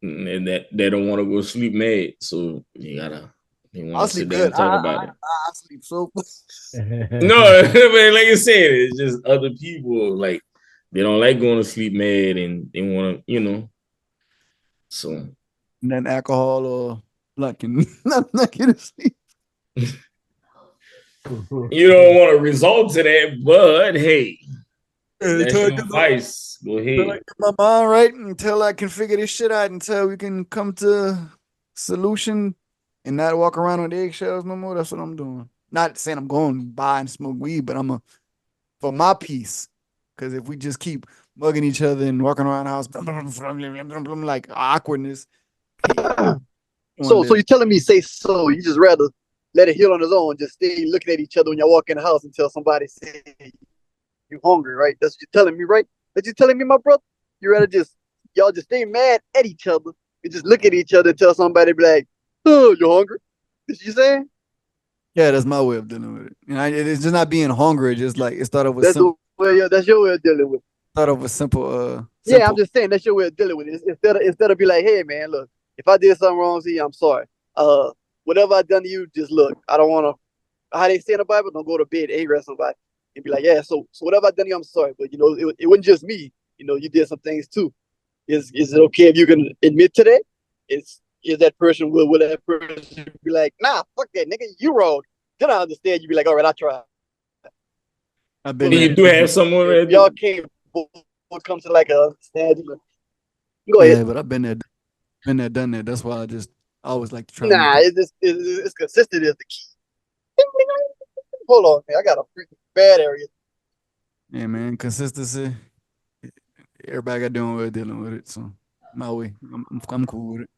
that don't want to go sleep mad, so you want I'll to sit sleep there good. and talk about it. I sleep so. No, but like I said, it's just other people like they don't like going to sleep mad and they want to, So Nothing alcohol or blunt can not get to sleep. you don't want to resort to that, but hey, if that's Until I your get advice, go ahead. my mind right, until I can figure this shit out, until we can come to solution and not walk around on eggshells no more. That's what I'm doing. Not saying I'm going to buy and smoke weed, but for my peace. Because if we just keep mugging each other and walking around the house like awkwardness, So you're telling me, say so? You just rather let it heal on its own, just stay looking at each other when y'all walk in the house until somebody say you hungry, right? That's what you're telling me, right? That's what you're telling me, my brother. You rather just y'all just stay mad at each other and just look at each other until somebody be like, "Oh, you hungry?" That's what you saying? yeah, that's my way of dealing with it. It's just not being hungry. Just like it started with That's simple. the way. Yeah, that's your way of dealing with it. Thought of a simple, Yeah, I'm simple. just saying that's your way of dealing with it. Instead of be like, "Hey, man, look, if I did something wrong to you, I'm sorry. Whatever I done to you, just look. I don't want to. How they say in the Bible, don't go to bed angry at somebody and be like, yeah, so whatever I done to you, I'm sorry. But it wasn't just me. You did some things too. Is it okay if you can admit to that? Is that person will that person be like, nah, fuck that nigga, you wrong. Then I understand. You be like, all right, I tried. I've But been You there. do have someone if that y'all can't both come to like a understanding, go ahead. Yeah, but I've been there, done that. That's why I always like to try to make Nah, the. it's consistent is the key. Hold on, man. I got a freaking bad area. Yeah, man, consistency. Everybody got doing way dealing with it. So my way, I'm cool with it.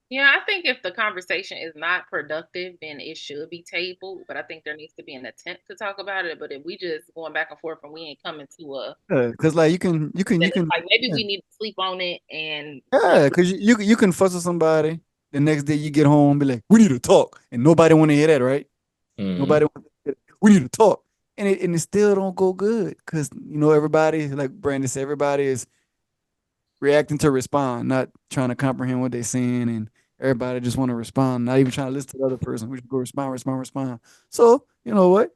Yeah, I think if the conversation is not productive, then it should be tabled. But I think there needs to be an attempt to talk about it. But if we just going back and forth and we ain't coming to a, Yeah, cause like you then it's can. like maybe Yeah, we need to sleep on it and yeah, cause you can fuss with somebody. The next day you get home, be like, we need to talk, and nobody want to hear that, right? Mhm. Nobody. We need to talk, and it still don't go good, cause everybody, like Brandon said, everybody is reacting to respond, not trying to comprehend what they're saying, and everybody just want to respond, not even trying to listen to the other person. We just go respond, respond, respond. So you know what?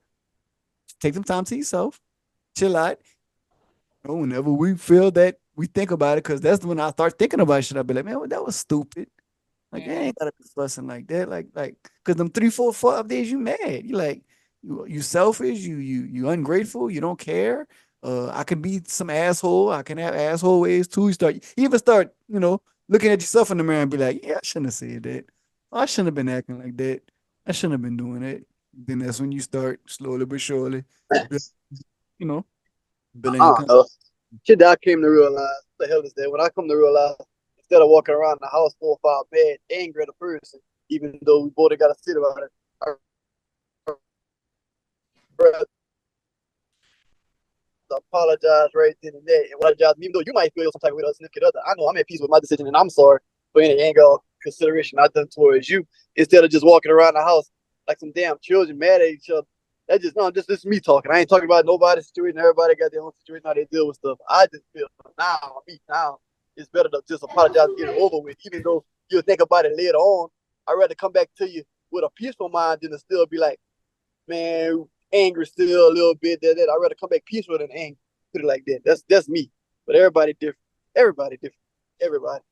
Take some time to yourself, chill out. Whenever we feel that we think about it, because that's when I start thinking about shit. I'll be like, man, that was stupid. Like, you ain't gotta be fussing like that. Cause them 3, 4, 5 days you mad. You like, you selfish, you ungrateful, you don't care. I can be some asshole. I can have asshole ways too. You even start, looking at yourself in the mirror and be like, yeah, I shouldn't have said that. I shouldn't have been acting like that. I shouldn't have been doing that. Then that's when you start slowly but surely, you know, building your confidence. Uh, Shit that I came to realize. What the hell is that? When I come to realize, instead of walking around the house 4 or 5 mad, angry at a person, even though we both got to sit about it, I rather apologize right then and there. And apologize, even though you might feel some type of way or significant other. I know I'm at peace with my decision, and I'm sorry for any anger or consideration I've done towards you. Instead of just walking around the house like some damn children mad at each other. That's just no, just this is me talking. I ain't talking about nobody's situation. Everybody got their own situation how they deal with stuff. I just feel now it's better to just apologize and get it over with. Even though you'll think about it later on, I'd rather come back to you with a peaceful mind than to still be like, man, angry still a little bit. I'd rather come back peaceful than angry. Put it like that. That's me. But everybody different. Everybody different. Everybody.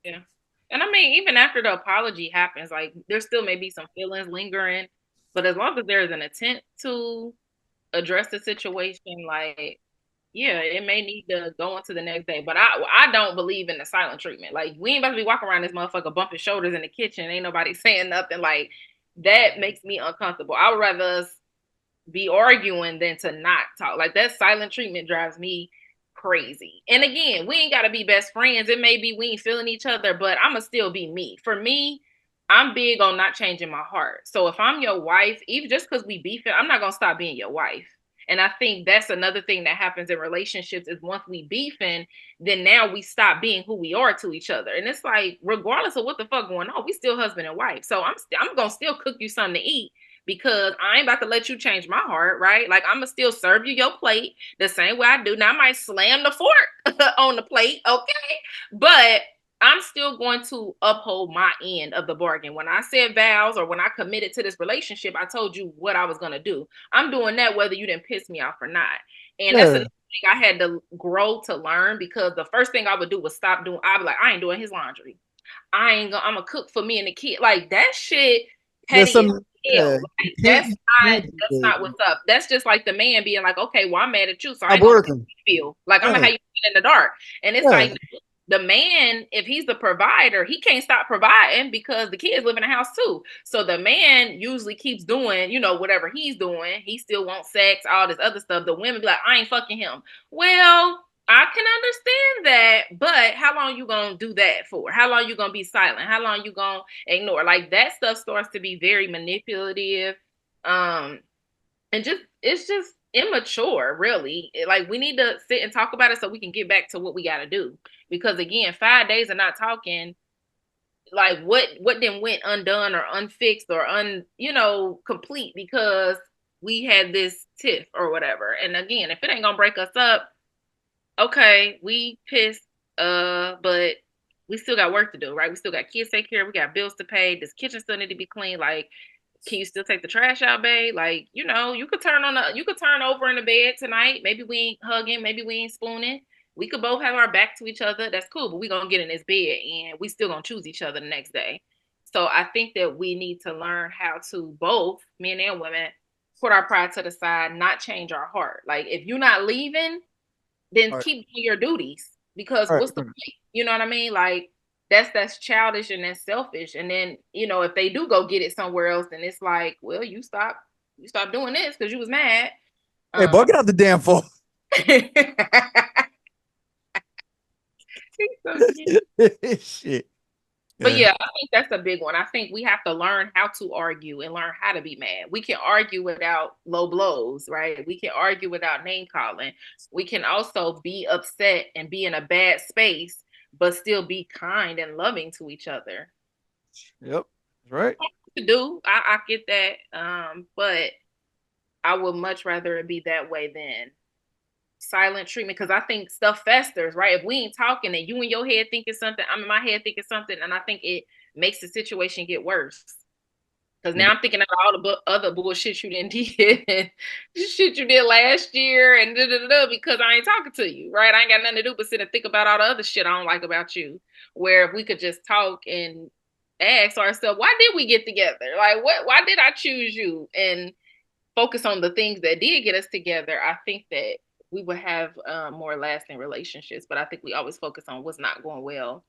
yeah. And I mean, even after the apology happens, like there still may be some feelings lingering, but as long as there's an attempt to address the situation, like yeah, it may need to go into the next day. But I don't believe in the silent treatment. Like we ain't about to be walking around this motherfucker bumping shoulders in the kitchen. Ain't nobody saying nothing. Like that makes me uncomfortable. I would rather us be arguing than to not talk. Like that silent treatment drives me crazy. And again, we ain't gotta be best friends. It may be we ain't feeling each other, but I'ma still be me. For me, I'm big on not changing my heart. So if I'm your wife, even just because we beefing, I'm not gonna stop being your wife. And I think that's another thing that happens in relationships is once we beefing, then now we stop being who we are to each other. And it's like, regardless of what the fuck going on, we still husband and wife. So I'm gonna still cook you something to eat because I ain't about to let you change my heart, right? Like I'm gonna still serve you your plate the same way I do. Now I might slam the fork on the plate, okay? But I'm still going to uphold my end of the bargain. When I said vows or when I committed to this relationship, I told you what I was going to do. I'm doing that whether you didn't piss me off or not. And that's another thing I had to grow to learn because the first thing I would do was stop doing, I'd be like, I ain't doing his laundry. I'm going to cook for me and the kid. Like that shit petty as hell. Like, that's not what's up. That's just like the man being like, okay, well, I'm mad at you. So I ain't going to feel like I'm going to have you feel in the dark. And it's like, the man, if he's the provider, he can't stop providing because the kids live in the house too. So the man usually keeps doing, whatever he's doing. He still wants sex, all this other stuff. The women be like, I ain't fucking him. Well, I can understand that, but how long you gonna do that for? How long you gonna be silent? How long you gonna ignore? Like that stuff starts to be very manipulative. And it's just immature, really. Like we need to sit and talk about it so we can get back to what we got to do. Because again, 5 days of not talking, like what then went undone or unfixed or complete because we had this tiff or whatever. And again, if it ain't gonna break us up, okay, we pissed, but we still got work to do, right? We still got kids to take care of, we got bills to pay, this kitchen still need to be clean. Like, can you still take the trash out, babe? Like, you could turn over in the bed tonight. Maybe we ain't hugging, maybe we ain't spooning. We could both have our back to each other. That's cool, but we gonna get in this bed and we still gonna choose each other the next day. So I think that we need to learn how to both, men and women, put our pride to the side, not change our heart. Like if you're not leaving, then keep doing your duties because what's the point? You know what I mean? Like that's childish and that's selfish. And then, if they do go get it somewhere else, then it's like, well, you stop doing this because you was mad. Hey, boy, get out the damn phone. Shit. But yeah, I think that's a big one. I think we have to learn how to argue and learn how to be mad. We can argue without low blows, right? We can argue without name calling. We can also be upset and be in a bad space, but still be kind and loving to each other. Yep, right. To do, I get that, but I would much rather it be that way than silent treatment because I think stuff festers, right? If we ain't talking and you in your head thinking something, I'm in my head thinking something, and I think it makes the situation get worse. Because now I'm thinking of all the other bullshit you didn't did, shit you did last year, and because I ain't talking to you, right? I ain't got nothing to do but sit and think about all the other shit I don't like about you. Where if we could just talk and ask ourselves, why did we get together? Like, why did I choose you? And focus on the things that did get us together. I think that we would have more lasting relationships, but I think we always focus on what's not going well,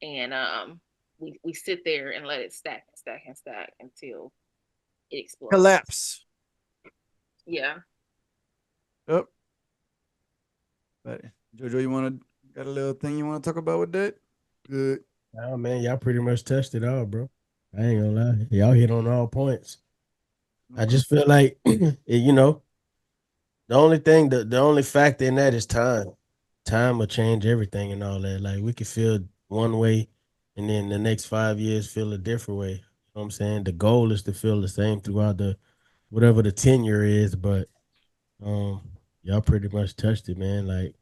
and we sit there and let it stack and stack and stack until it explodes. Collapse. Yeah. Yep. But Jojo, got a little thing you want to talk about with that? Good. Oh man, y'all pretty much touched it all, bro. I ain't gonna lie, y'all hit on all points. I just feel like the only factor in that is time. Time will change everything and all that. Like we could feel one way and then the next 5 years feel a different way. You know what I'm saying? The goal is to feel the same throughout whatever the tenure is, but y'all pretty much touched it, man. Like,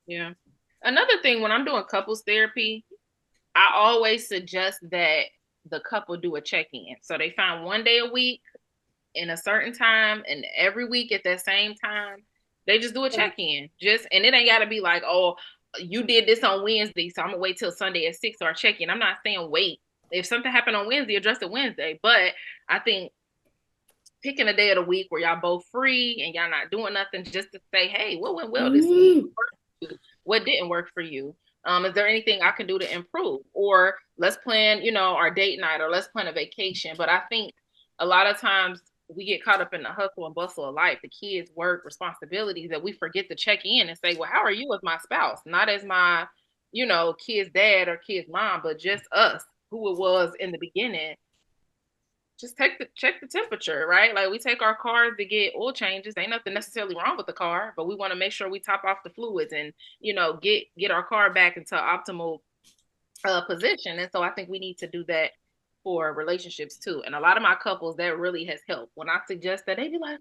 yeah. Another thing, when I'm doing couples therapy, I always suggest that the couple do a check-in. So they find 1 day a week in a certain time, and every week at that same time, they just do a check-in. And it ain't got to be like, oh, you did this on Wednesday, so I'm gonna wait till Sunday at 6 or check-in. I'm not saying wait. If something happened on Wednesday, address it Wednesday. But I think picking a day of the week where y'all both free and y'all not doing nothing, just to say, hey, what went well this week? What didn't work for you? Is there anything I can do to improve? Or let's plan, our date night, or let's plan a vacation. But I think a lot of times we get caught up in the hustle and bustle of life, the kids' work responsibilities, that we forget to check in and say, well, how are you as my spouse? Not as my, kid's dad or kid's mom, but just us, who it was in the beginning. Just check the temperature, right? Like, we take our cars to get oil changes. Ain't nothing necessarily wrong with the car, but we want to make sure we top off the fluids and, get our car back into optimal position. And so I think we need to do that for relationships too. And a lot of my couples, that really has helped. When I suggest that, they be like,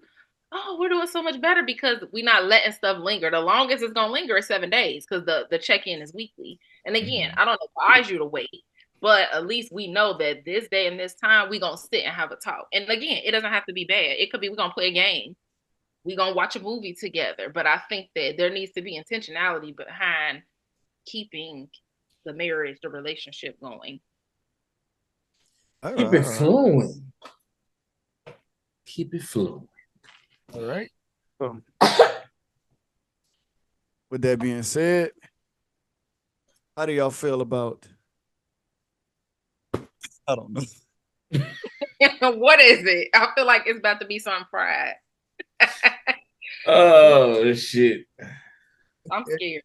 oh, we're doing so much better because we're not letting stuff linger. The longest it's gonna linger is 7 days because the check-in is weekly. And again, I don't advise you to wait, but at least we know that this day and this time we're gonna sit and have a talk. And again, it doesn't have to be bad. It could be we're gonna play a game. We're gonna watch a movie together. But I think that there needs to be intentionality behind keeping the marriage, the relationship going. Keep it flowing. Keep it flowing. All right. With that being said, how do y'all feel about? I don't know. What is it? I feel like it's about to be some fried. Oh shit! I'm scared.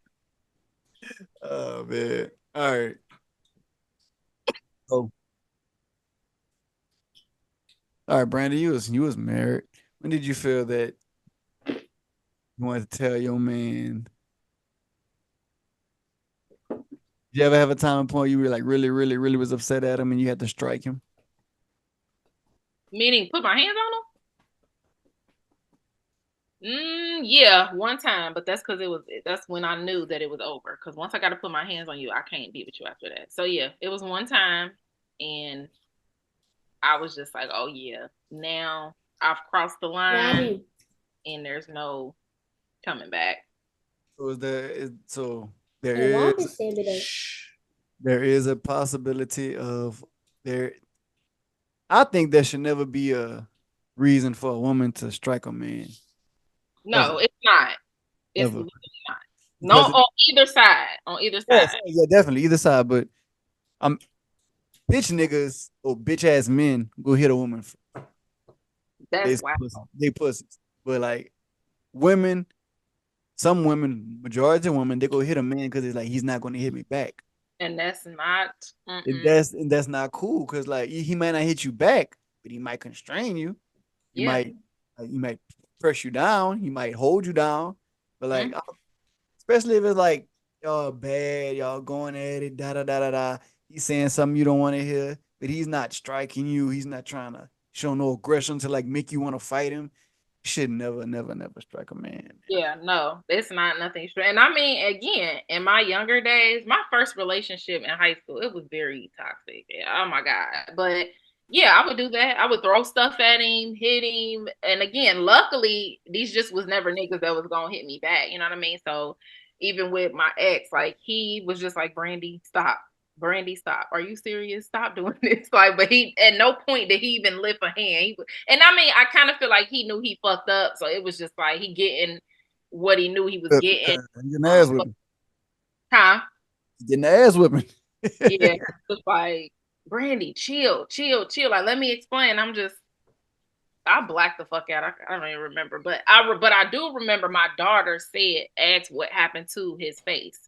Oh man! All right. Oh. All right, Brandi, you was married. When did you feel that you wanted to tell your man? Did you ever have a time and point you were like really, really, really was upset at him and you had to strike him? Meaning put my hands on him? Yeah, one time, but that's because that's when I knew that it was over. Because once I got to put my hands on you, I can't be with you after that. So yeah, it was one time, and I was just like, oh yeah, now I've crossed the line, and there's no coming back. There is a possibility of there. I think there should never be a reason for a woman to strike a man. No, it's not. It's literally not. No, on either side. On either side. Yeah, definitely either side. But bitch niggas or bitch ass men go hit a woman. That's why they pussies. But like women, some women, majority of women, they go hit a man because it's like he's not going to hit me back. And that's not. And that's not cool because like he might not hit you back, but he might constrain you. He might press you down. He might hold you down. But like, especially if it's like y'all bad, y'all going at it, da da da da da. He's saying something you don't want to hear, but he's not striking you. He's not trying to show no aggression to like make you want to fight him. You should never strike a man. Yeah, no, it's not nothing. And I mean, again, in my younger days, my first relationship in high school, it was very toxic. Oh my God. But yeah, I would do that. I would throw stuff at him, hit him. And again, luckily, these just was never niggas that was going to hit me back. You know what I mean? So even with my ex, like he was just like, Brandi, stop. Brandi, stop. Are you serious? Stop doing this. Like, but he, at no point did he even lift a hand. And I mean, I kind of feel like he knew he fucked up. So it was just like he getting what he knew he was getting. Getting ass whipping. Huh? Getting ass whipping. Yeah. It's like, Brandi, chill. Like, let me explain. I blacked the fuck out. I don't even remember. But I do remember my daughter asked what happened to his face.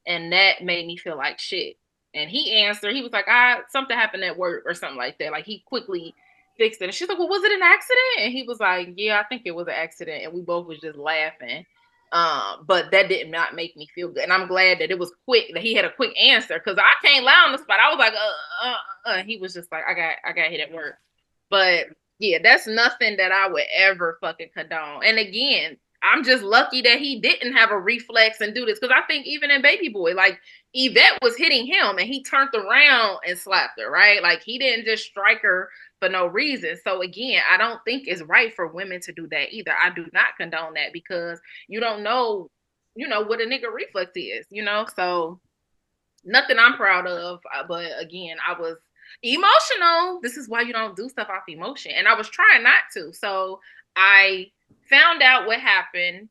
And that made me feel like shit. And he answered, he was like, something happened at work or something like that. Like he quickly fixed it. And she's like, well, was it an accident? And he was like, yeah, I think it was an accident. And we both was just laughing. But that did not make me feel good. And I'm glad that it was quick, that he had a quick answer. Cause I can't lie on the spot. I was like, he was just like, I got hit at work. But yeah, that's nothing that I would ever fucking condone. And again, I'm just lucky that he didn't have a reflex and do this. Because I think even in Baby Boy, like Yvette was hitting him and he turned around and slapped her, right? Like he didn't just strike her for no reason. So again, I don't think it's right for women to do that either. I do not condone that because you don't know, what a nigga reflex is, So nothing I'm proud of. But again, I was emotional. This is why you don't do stuff off emotion. And I was trying not to. So I found out what happened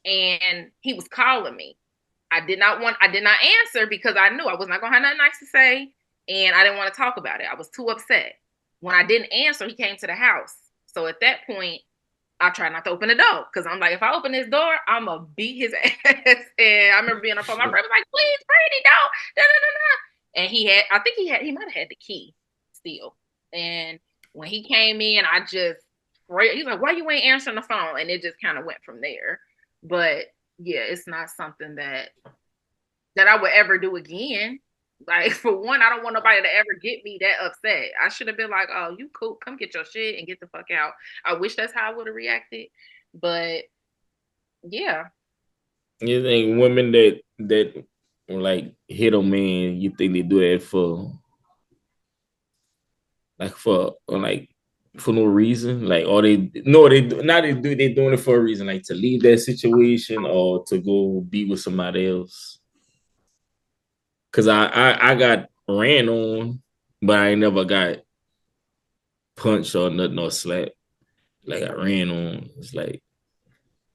and he was calling me. I did not answer because I knew I was not going to have nothing nice to say. And I didn't want to talk about it. I was too upset. When I didn't answer, he came to the house. So at that point, I try not to open the door because I'm like, if I open this door, I'm gonna beat his ass. And I remember being on the phone. My brother was like, please, Brandi, don't. Da, da, da, da. And he might have had the key still. And when he came in, he's like, why you ain't answering the phone? And it just kind of went from there. But yeah, it's not something that I would ever do again. Like, for one, I don't want nobody to ever get me that upset. I should have been like, oh, you cool. Come get your shit and get the fuck out. I wish that's how I would have reacted. But yeah. You think women that like hit a man, you think they do that for no reason? Like, or they doing it for a reason, like to leave that situation or to go be with somebody else. Cause I got ran on, but I never got punched or nothing or slapped. Like I ran on. It's like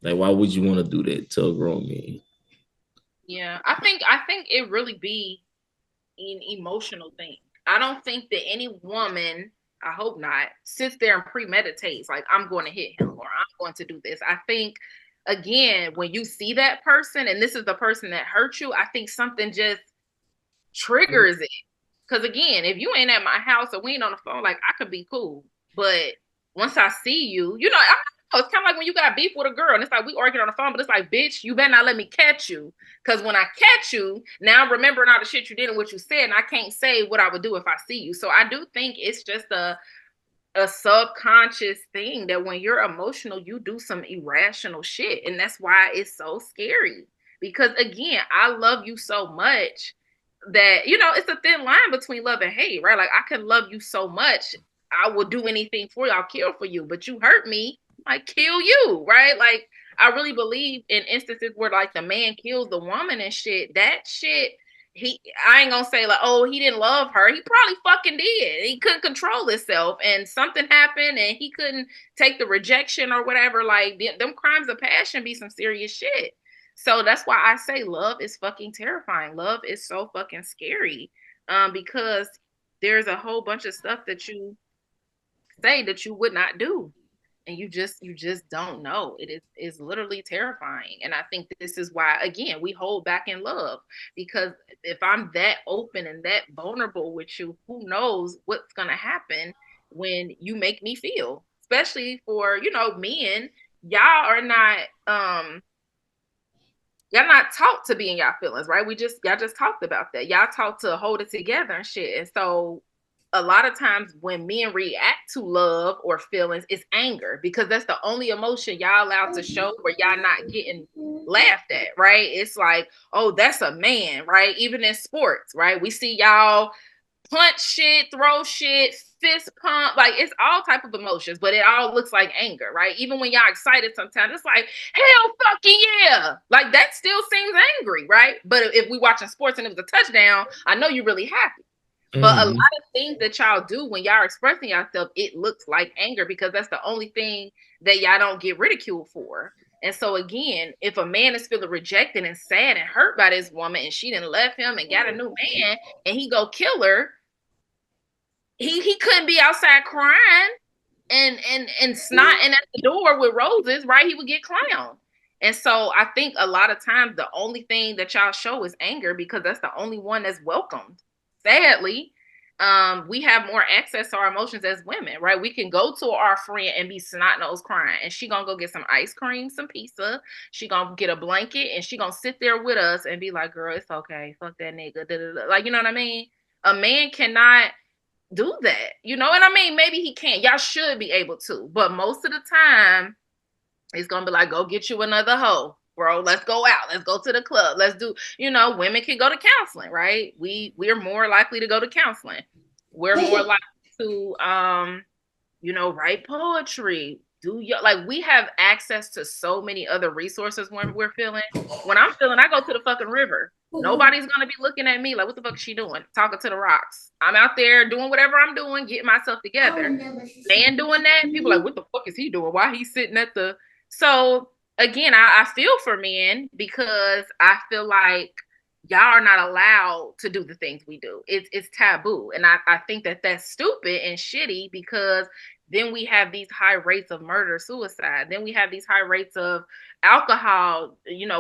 why would you want to do that to a grown man? Yeah, I think it really be an emotional thing. I don't think that any woman, I hope not, sits there and premeditates like, I'm going to hit him or I'm going to do this. I think, again, when you see that person and this is the person that hurt you, I think something just triggers it. Because again, if you ain't at my house or we ain't on the phone, like, I could be cool. But once I see you, you know, it's kind of like when you got beef with a girl and it's like we arguing on the phone, but it's like, bitch, you better not let me catch you. Because when I catch you, now I'm remembering all the shit you did and what you said, and I can't say what I would do if I see you. So I do think it's just a subconscious thing that when you're emotional, you do some irrational shit. And that's why it's so scary. Because again, I love you so much that, you know, it's a thin line between love and hate, right? Like, I can love you so much, I will do anything for you, I'll kill for you, but you hurt me, I kill you, right? Like, I really believe in instances where like the man kills the woman and shit, that shit, I ain't gonna say like, oh, he didn't love her. He probably fucking did. He couldn't control himself and something happened and he couldn't take the rejection or whatever. Like, them crimes of passion be some serious shit. So that's why I say love is fucking terrifying. Love is so fucking scary. Because there's a whole bunch of stuff that you say that you would not do. And you just don't know. It is literally terrifying. And I think this is why, again, we hold back in love. Because if I'm that open and that vulnerable with you, who knows what's gonna happen when you make me feel. Especially for, you know, men, y'all are not y'all not taught to be in y'all feelings, right? Y'all just talked about that. Y'all taught to hold it together and shit. And so a lot of times when men react to love or feelings, it's anger because that's the only emotion y'all allowed to show where y'all not getting laughed at, right? It's like, oh, that's a man, right? Even in sports, right? We see y'all punch shit, throw shit, fist pump, like it's all type of emotions, but it all looks like anger, right? Even when y'all excited sometimes, it's like, hell fucking yeah. Like that still seems angry, right? But if we watching sports and it was a touchdown, I know you're really happy. But a lot of things that y'all do when y'all are expressing yourself, it looks like anger because that's the only thing that y'all don't get ridiculed for. And so again, if a man is feeling rejected and sad and hurt by this woman and she didn't left him and got a new man and he go kill her, he couldn't be outside crying and snotting at the door with roses, right? He would get clowned. And so I think a lot of times the only thing that y'all show is anger because that's the only one that's welcomed. Sadly, we have more access to our emotions as women, right? We can go to our friend and be snot nose crying, and she gonna go get some ice cream, some pizza. She gonna get a blanket, and she gonna sit there with us and be like, "Girl, it's okay. Fuck that nigga." Da, da, da. Like, you know what I mean? A man cannot do that, you know? And I mean, maybe he can. Y'all should be able to, but most of the time, it's gonna be like, "Go get you another hoe. Bro, let's go out. Let's go to the club. Let's do," you know, women can go to counseling, right? We're more likely to go to counseling. We're more likely to you know, write poetry. Like we have access to so many other resources when we're feeling. When I'm feeling, I go to the fucking river. Nobody's gonna be looking at me like, what the fuck is she doing? Talking to the rocks. I'm out there doing whatever I'm doing, getting myself together. Man doing that, people like, what the fuck is he doing? Why he's sitting at the so again, I feel for men because I feel like y'all are not allowed to do the things we do. It's taboo. And I think that that's stupid and shitty because then we have these high rates of murder, suicide. Then we have these high rates of alcohol,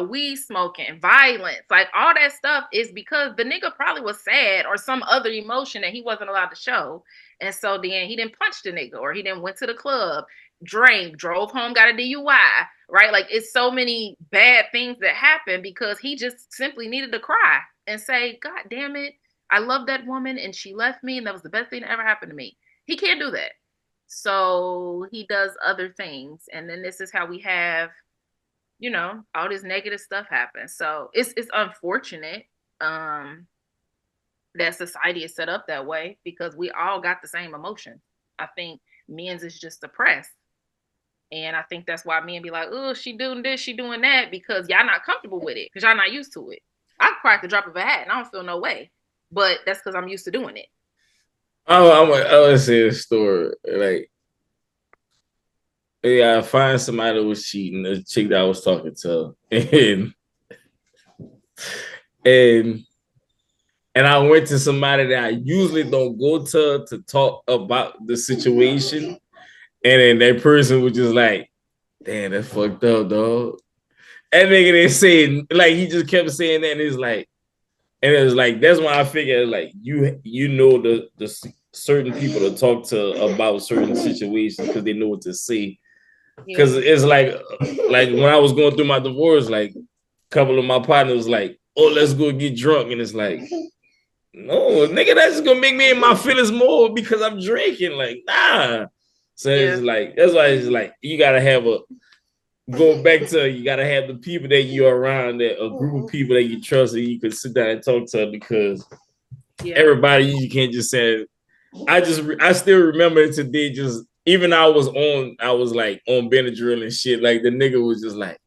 weed smoking, violence. Like all that stuff is because the nigga probably was sad or some other emotion that he wasn't allowed to show. And so then he didn't punch the nigga, or he didn't went to the club, drank, drove home, got a DUI, right? Like it's so many bad things that happen because he just simply needed to cry and say, God damn it, I love that woman and she left me and that was the best thing that ever happened to me. He can't do that. So he does other things. And then this is how we have, all this negative stuff happen. So it's unfortunate that society is set up that way because we all got the same emotion. I think men's is just suppressed. And I think that's why men be like, oh, she doing this, she doing that, because y'all not comfortable with it, because y'all not used to it. I cry at the drop of a hat and I don't feel no way. But that's because I'm used to doing it. I want to say a story. Like, yeah, I find somebody that was cheating, the chick that I was talking to. And I went to somebody that I usually don't go to talk about the situation. And then that person was just like, damn, that's fucked up, dog. That nigga didn't say, like, he just kept saying that. And it's like, and it was like, that's why I figured, like, you know the certain people to talk to about certain situations because they know what to say. Because it's like when I was going through my divorce, like, a couple of my partners was like, oh, let's go get drunk. And it's like, no, nigga, that's just gonna make me in my feelings more because I'm drinking. Like, nah. So it's like, that's why it's like, you gotta have go back to, you gotta have the people that you're around, that a group of people that you trust and you can sit down and talk to, because everybody, you can't just say. I still remember it today. Just even I was like on Benadryl and shit. Like the nigga was just like,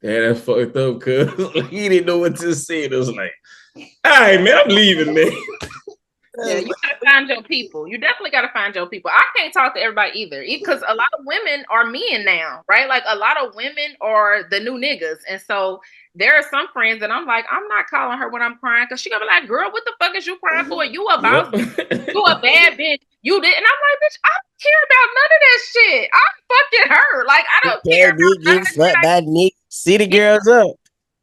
"Man, that's fucked up," cause like, he didn't know what to say. It was like, "All right, man, I'm leaving, man." Yeah, you gotta find your people. You definitely gotta find your people. I can't talk to everybody either, because a lot of women are men now, right? Like a lot of women are the new niggas, and so there are some friends that I'm like, I'm not calling her when I'm crying, because she gonna be like, "Girl, what the fuck is you crying for? You a boss, you a bad bitch, you did." And I'm like, "Bitch, I don't care about none of that shit. I'm fucking her. Like I don't care about none of that shit. City girls up.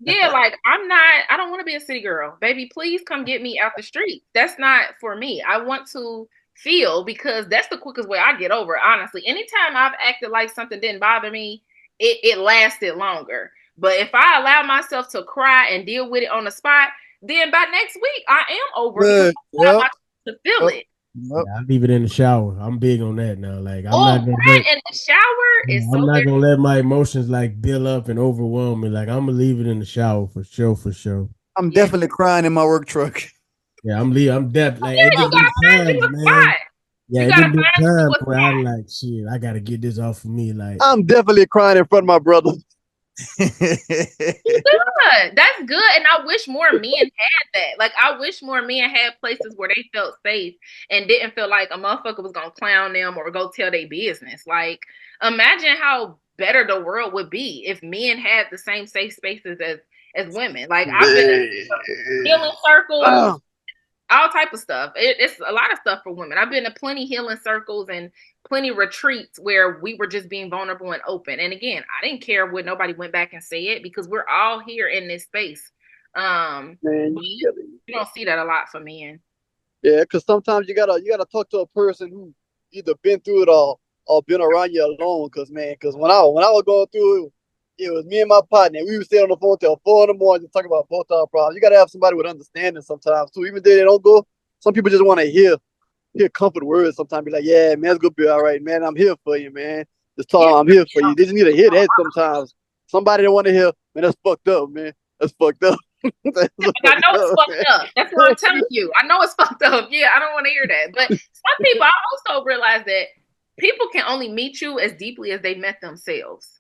Yeah, like I don't want to be a city girl. Baby, please come get me out the street. That's not for me. I want to feel, because that's the quickest way I get over it, honestly. Anytime I've acted like something didn't bother me, it lasted longer. But if I allow myself to cry and deal with it on the spot, then by next week I am over it. To feel it. Yep. Yeah, I leave it in the shower. I'm big on that now. Like I'm not gonna in the shower is I'm not gonna let my emotions like build up and overwhelm me. Like I'm gonna leave it in the shower for sure. I'm definitely crying in my work truck. Yeah, I'm definitely. Like, you gotta find you a spot. Yeah, it didn't be time where I'm like, shit, I gotta get this off of me. Like I'm definitely crying in front of my brother. Good. That's good. And I wish more men had that. Like I wish more men had places where they felt safe and didn't feel like a motherfucker was gonna clown them or go tell their business. Like imagine how better the world would be if men had the same safe spaces as women. Like I've been in healing circles, all type of stuff. It's a lot of stuff for women. I've been to plenty healing circles and plenty retreats where we were just being vulnerable and open. And again, I didn't care what nobody went back and say it, because we're all here in this space. You don't see that a lot for men. Yeah, because sometimes you gotta talk to a person who either been through it all or been around you alone. Because when I was going through it, it was me and my partner. We would stay on the phone till 4 a.m. and talk about both our problems. You gotta have somebody with understanding sometimes too. Even though they don't go, some people just want to hear comfort words. Sometimes be like, "Yeah, man, it's gonna be all right, man. I'm here for you, man. Just talk, I'm here for you." They just need to hear that sometimes. Somebody don't want to hear, "Man, that's fucked up, man. That's fucked up." I know it's fucked up. That's what I'm telling you. I know it's fucked up. Yeah, I don't want to hear that. But some people, I also realize that people can only meet you as deeply as they met themselves.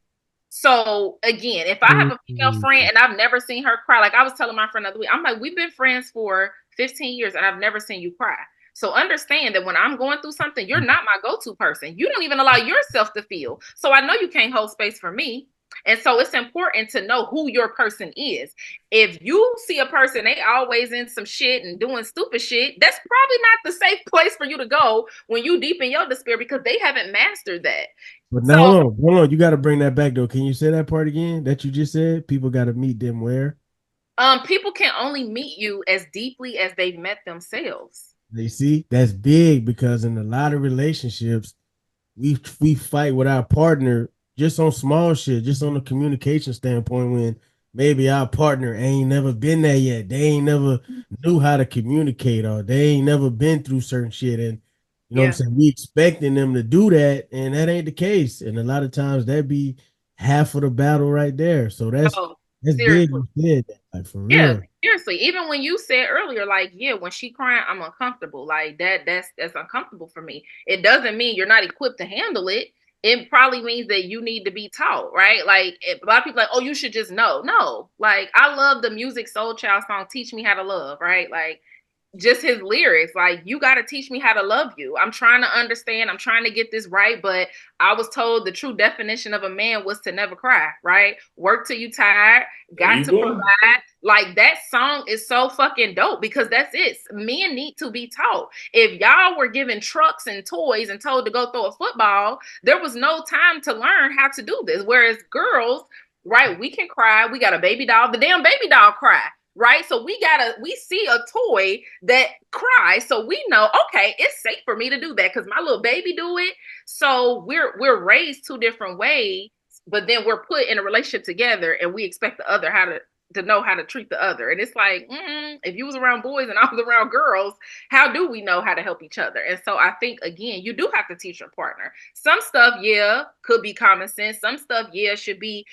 So again, if I have a female friend and I've never seen her cry, like I was telling my friend the other week, I'm like, we've been friends for 15 years and I've never seen you cry. So understand that when I'm going through something, you're not my go-to person. You don't even allow yourself to feel. So I know you can't hold space for me. And so it's important to know who your person is. If you see a person, they always in some shit and doing stupid shit, that's probably not the safe place for you to go when you deep in your despair, because they haven't mastered that. But now, hold on. You got to bring that back though. Can you say that part again that you just said? People got to meet them where? People can only meet you as deeply as they've met themselves. You see, that's big, because in a lot of relationships, we fight with our partner just on small shit, just on the communication standpoint, when maybe our partner ain't never been there yet. They ain't never knew how to communicate, or they ain't never been through certain shit. And you know what I'm saying? We expecting them to do that, and that ain't the case. And a lot of times that be half of the battle right there. So that's big you said that, like, for real. Seriously. Even when you said earlier, like, yeah, when she crying, I'm uncomfortable. Like that's uncomfortable for me. It doesn't mean you're not equipped to handle it. It probably means that you need to be taught, right? Like, a lot of people like, oh, you should just know. No, like, I love the Music Soul Child song, Teach Me How to Love, right? Like, just his lyrics, like, you got to teach me how to love you. I'm trying to understand. I'm trying to get this right. But I was told the true definition of a man was to never cry, right? Work till you tired, got to provide. Like, that song is so fucking dope, because that's it. Men need to be taught. If y'all were given trucks and toys and told to go throw a football, there was no time to learn how to do this. Whereas girls, right, we can cry. We got a baby doll. The damn baby doll cry. Right. So we see a toy that cries. So we know, okay, it's safe for me to do that because my little baby do it. So we're raised two different ways, but then we're put in a relationship together and we expect the other to know how to treat the other. And it's like, if you was around boys and I was around girls, how do we know how to help each other? And so I think, again, you do have to teach your partner. Some stuff, could be common sense. Some stuff, should be,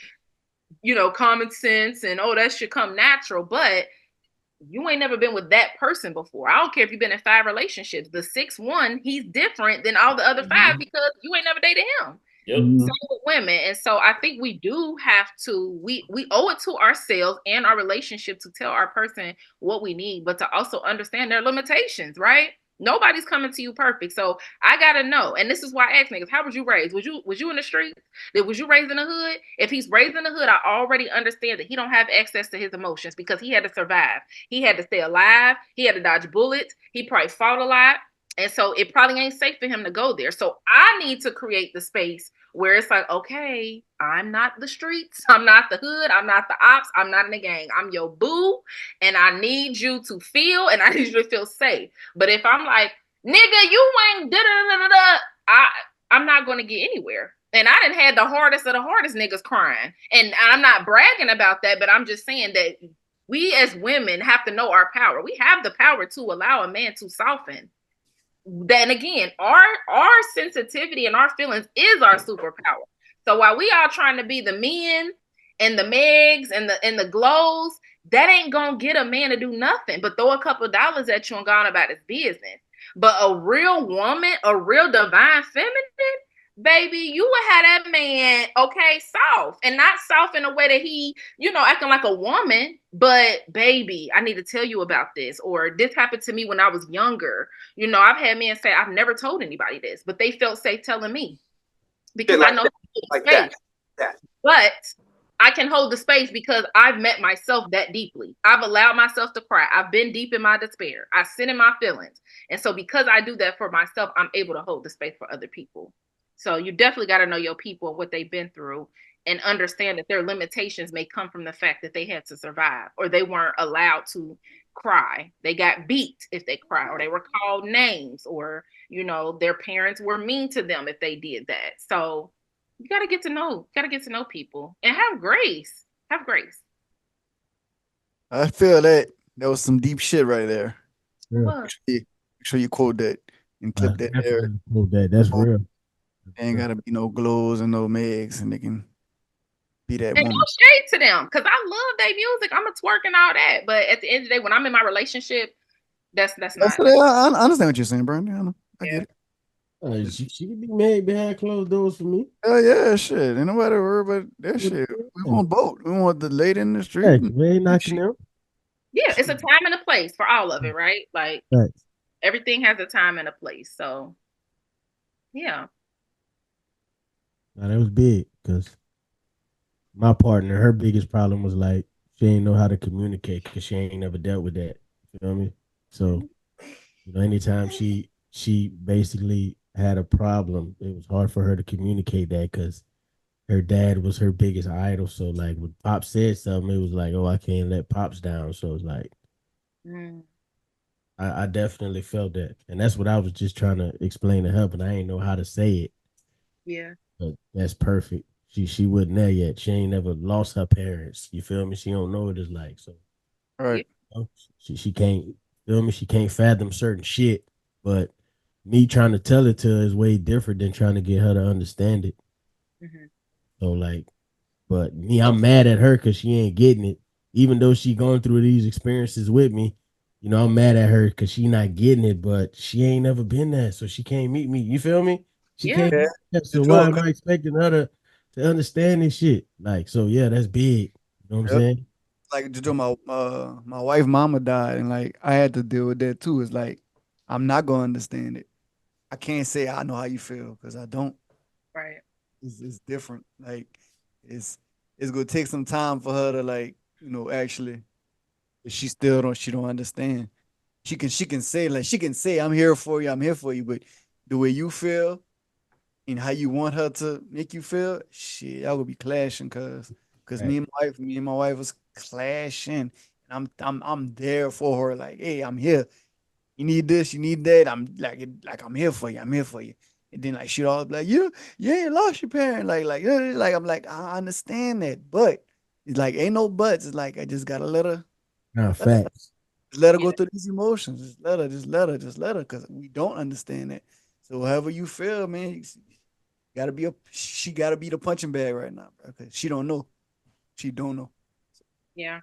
common sense, and that should come natural. But you ain't never been with that person before. I don't care if you've been in 5 relationships. The 6th one, he's different than all the other 5 because you ain't never dated him. Yep. Same with women. And so I think we do have to, we owe it to ourselves and our relationship to tell our person what we need, but to also understand their limitations, right? Nobody's coming to you perfect. So I gotta know. And this is why I ask niggas, how was you raised? Was you in the streets? Was you raised in the hood? If he's raised in the hood, I already understand that he don't have access to his emotions because he had to survive. He had to stay alive. He had to dodge bullets. He probably fought a lot. And so it probably ain't safe for him to go there. So I need to create the space where it's like, okay, I'm not the streets. I'm not the hood. I'm not the ops. I'm not in the gang. I'm your boo. And I need you to feel, and I need you to feel safe. But if I'm like, nigga, you ain't I'm not going to get anywhere. And I done had the hardest of the hardest niggas crying. And I'm not bragging about that, but I'm just saying that we as women have to know our power. We have the power to allow a man to soften. Then again, our sensitivity and our feelings is our superpower. So while we all trying to be the men and the Megs and the glows, that ain't gonna get a man to do nothing but throw a couple of dollars at you and go on about his business. But a real woman, a real divine feminine, baby, you would have that man, okay, soft. And not soft in a way that he, acting like a woman, but baby, I need to tell you about this. Or this happened to me when I was younger. I've had men say, I've never told anybody this, but they felt safe telling me. Because I know that. But I can hold the space because I've met myself that deeply. I've allowed myself to cry. I've been deep in my despair. I sit in my feelings. And so because I do that for myself, I'm able to hold the space for other people. So you definitely got to know your people and what they've been through and understand that their limitations may come from the fact that they had to survive or they weren't allowed to cry. They got beat if they cry, or they were called names, or, their parents were mean to them if they did that. So you got to get to know people and have grace. Have grace. I feel that was some deep shit right there. Yeah. Make sure you quote that and clip that there. That's real. Ain't gotta be no glows and no megs, and they can be that and woman. No shade to them, because I love their music. I'm a twerk and all that, but at the end of the day, when I'm in my relationship, that's not. I understand what you're saying, Brandi. I get it. She can be made behind closed doors for me. Oh yeah, shit. Ain't nobody worried about that shit. We want both. We want the lady in the street. Hey, we ain't knocking them. Yeah, it's a time and a place for all of it, right? Like everything has a time and a place. So yeah. Now that was big because my partner, her biggest problem was like she ain't know how to communicate because she ain't never dealt with that. You feel me? So anytime she basically had a problem, it was hard for her to communicate that because her dad was her biggest idol. So like when Pop said something, it was like, oh, I can't let Pops down. So it's like Mm, I definitely felt that, and that's what I was just trying to explain to her, but I ain't know how to say it. yeah. But that's perfect. She wasn't there yet. She ain't never lost her parents. You feel me? She don't know what it's like. So Yeah. Right. she can't feel me. She can't fathom certain shit. But me trying to tell it to her is way different than trying to get her to understand it. Mm-hmm. So like, but me, I'm mad at her because she ain't getting it. Even though she going through these experiences with me, I'm mad at her because she not getting it. But she ain't never been there, so she can't meet me. You feel me? She Yeah. can't. Yeah. So The why truth. am I expecting her to understand this shit? Like, so yeah, that's big. You know what I'm Yep. saying? Like my wife mama died and like I had to deal with that too. It's like I'm not gonna understand it. I can't say I know how you feel because I don't. Right. It's different. Like it's it's gonna take some time for her to like, actually if she don't understand. She can say like she can say I'm here for you, but the way you feel and how you want her to make you feel, shit, I would be clashing cause Right. me and my wife was clashing. And I'm there for her, like, hey, I'm here. You need this, you need that. I'm like I'm here for you. I'm here for you. And then like she'd all be like, you ain't lost your parent. Like I'm like, I understand that, but it's like ain't no buts. It's like I just gotta Nah, let her, facts. just let her Yeah. go through these emotions. Just let her, because we don't understand it. So however you feel, man, she gotta be the punching bag right now, bro. Cause she don't know. She don't know. Yeah.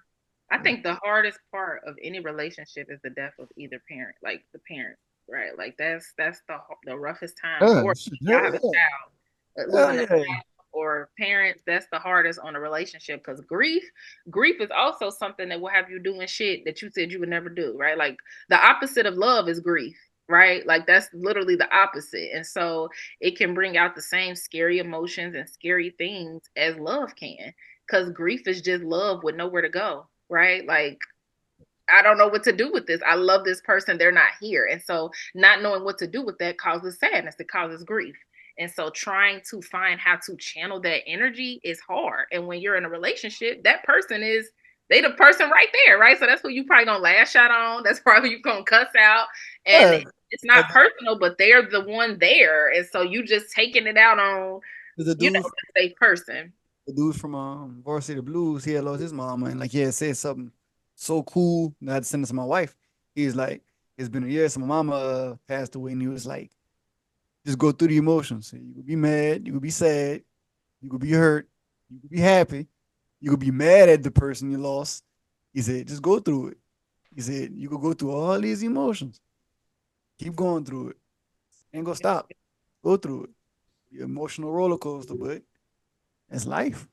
I Yeah. think the hardest part of any relationship is the death of either parent, like the parent, right? Like that's the roughest time. Yeah, Or yeah, y'all have a child, losing a yeah. child or parents. That's the hardest on a relationship because grief is also something that will have you doing shit that you said you would never do, right? Like the opposite of love is grief. Right? Like that's literally the opposite. And so it can bring out the same scary emotions and scary things as love can because grief is just love with nowhere to go, right? Like, I don't know what to do with this. I love this person. They're not here. And so, not knowing what to do with that causes sadness, it causes grief. And so, trying to find how to channel that energy is hard. And when you're in a relationship, that person is. They the person right there, right? So that's who you probably gonna lash out on. That's probably who you gonna cuss out. And Yeah. it's not personal, but they're the one there. And so you just taking it out on, The dude a safe person. the dude from Varsity Blues, he had lost his mama, and like he had said something so cool that I had to send it to my wife. He's like, it's been a year since my mama passed away, and he was like, just go through the emotions. You could be mad, you could be sad, you could be hurt, you could be happy, you could be mad at the person you lost. He said, just go through it. He said, you could go through all these emotions, keep going through it, ain't gonna stop. Go through it. Your emotional roller coaster, but that's life.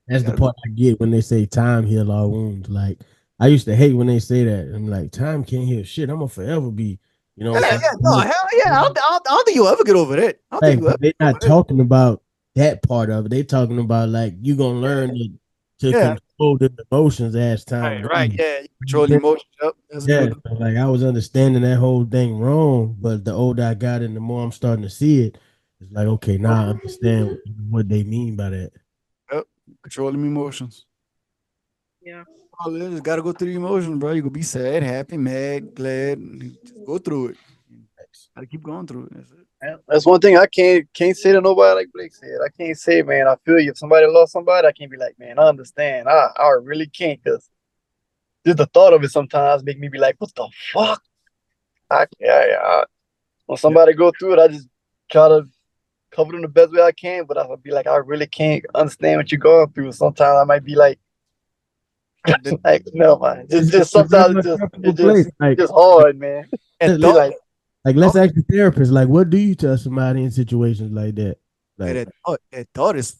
You That's the gotta go. part I get when they say time heal all wounds. Like I used to hate when they say that. I'm like, time can't heal shit. I'm gonna forever be, you know what Yeah, I'm yeah, no, saying? hell yeah. I don't think you'll ever get over that. I don't think Like, you'll ever but they're get not over that. talking about that part of it. They talking about like you gonna learn to Yeah, control the emotions as time right, right. goes. Yeah, you control the emotions. Yep, that's Yeah, good. so, like I was understanding that whole thing wrong, but the older I got and the more I'm starting to see it, it's like okay, now I understand what they mean by that. Yep, control them emotions. Yeah. Oh, you just gotta go through the emotions, bro. You could be sad, happy, mad, glad. Just go through it. Gotta keep going through it. That's it. That's one thing I can't say to nobody like Blake said. I can't say, man, I feel you. If somebody lost somebody, I can't be like, man, I understand. I really can't, because just the thought of it sometimes make me be like, what the fuck? When Yeah, somebody go through it, I just try to cover them the best way I can. But I'll be like, I really can't understand what you're going through. Sometimes I might be like, that, like no, man. Just It's not sometimes an uncomfortable it's place. Like just hard, man. that Be thought, like, let's thought, ask the therapist. Like, what do you tell somebody in situations like that? yeah, Like, that thought is.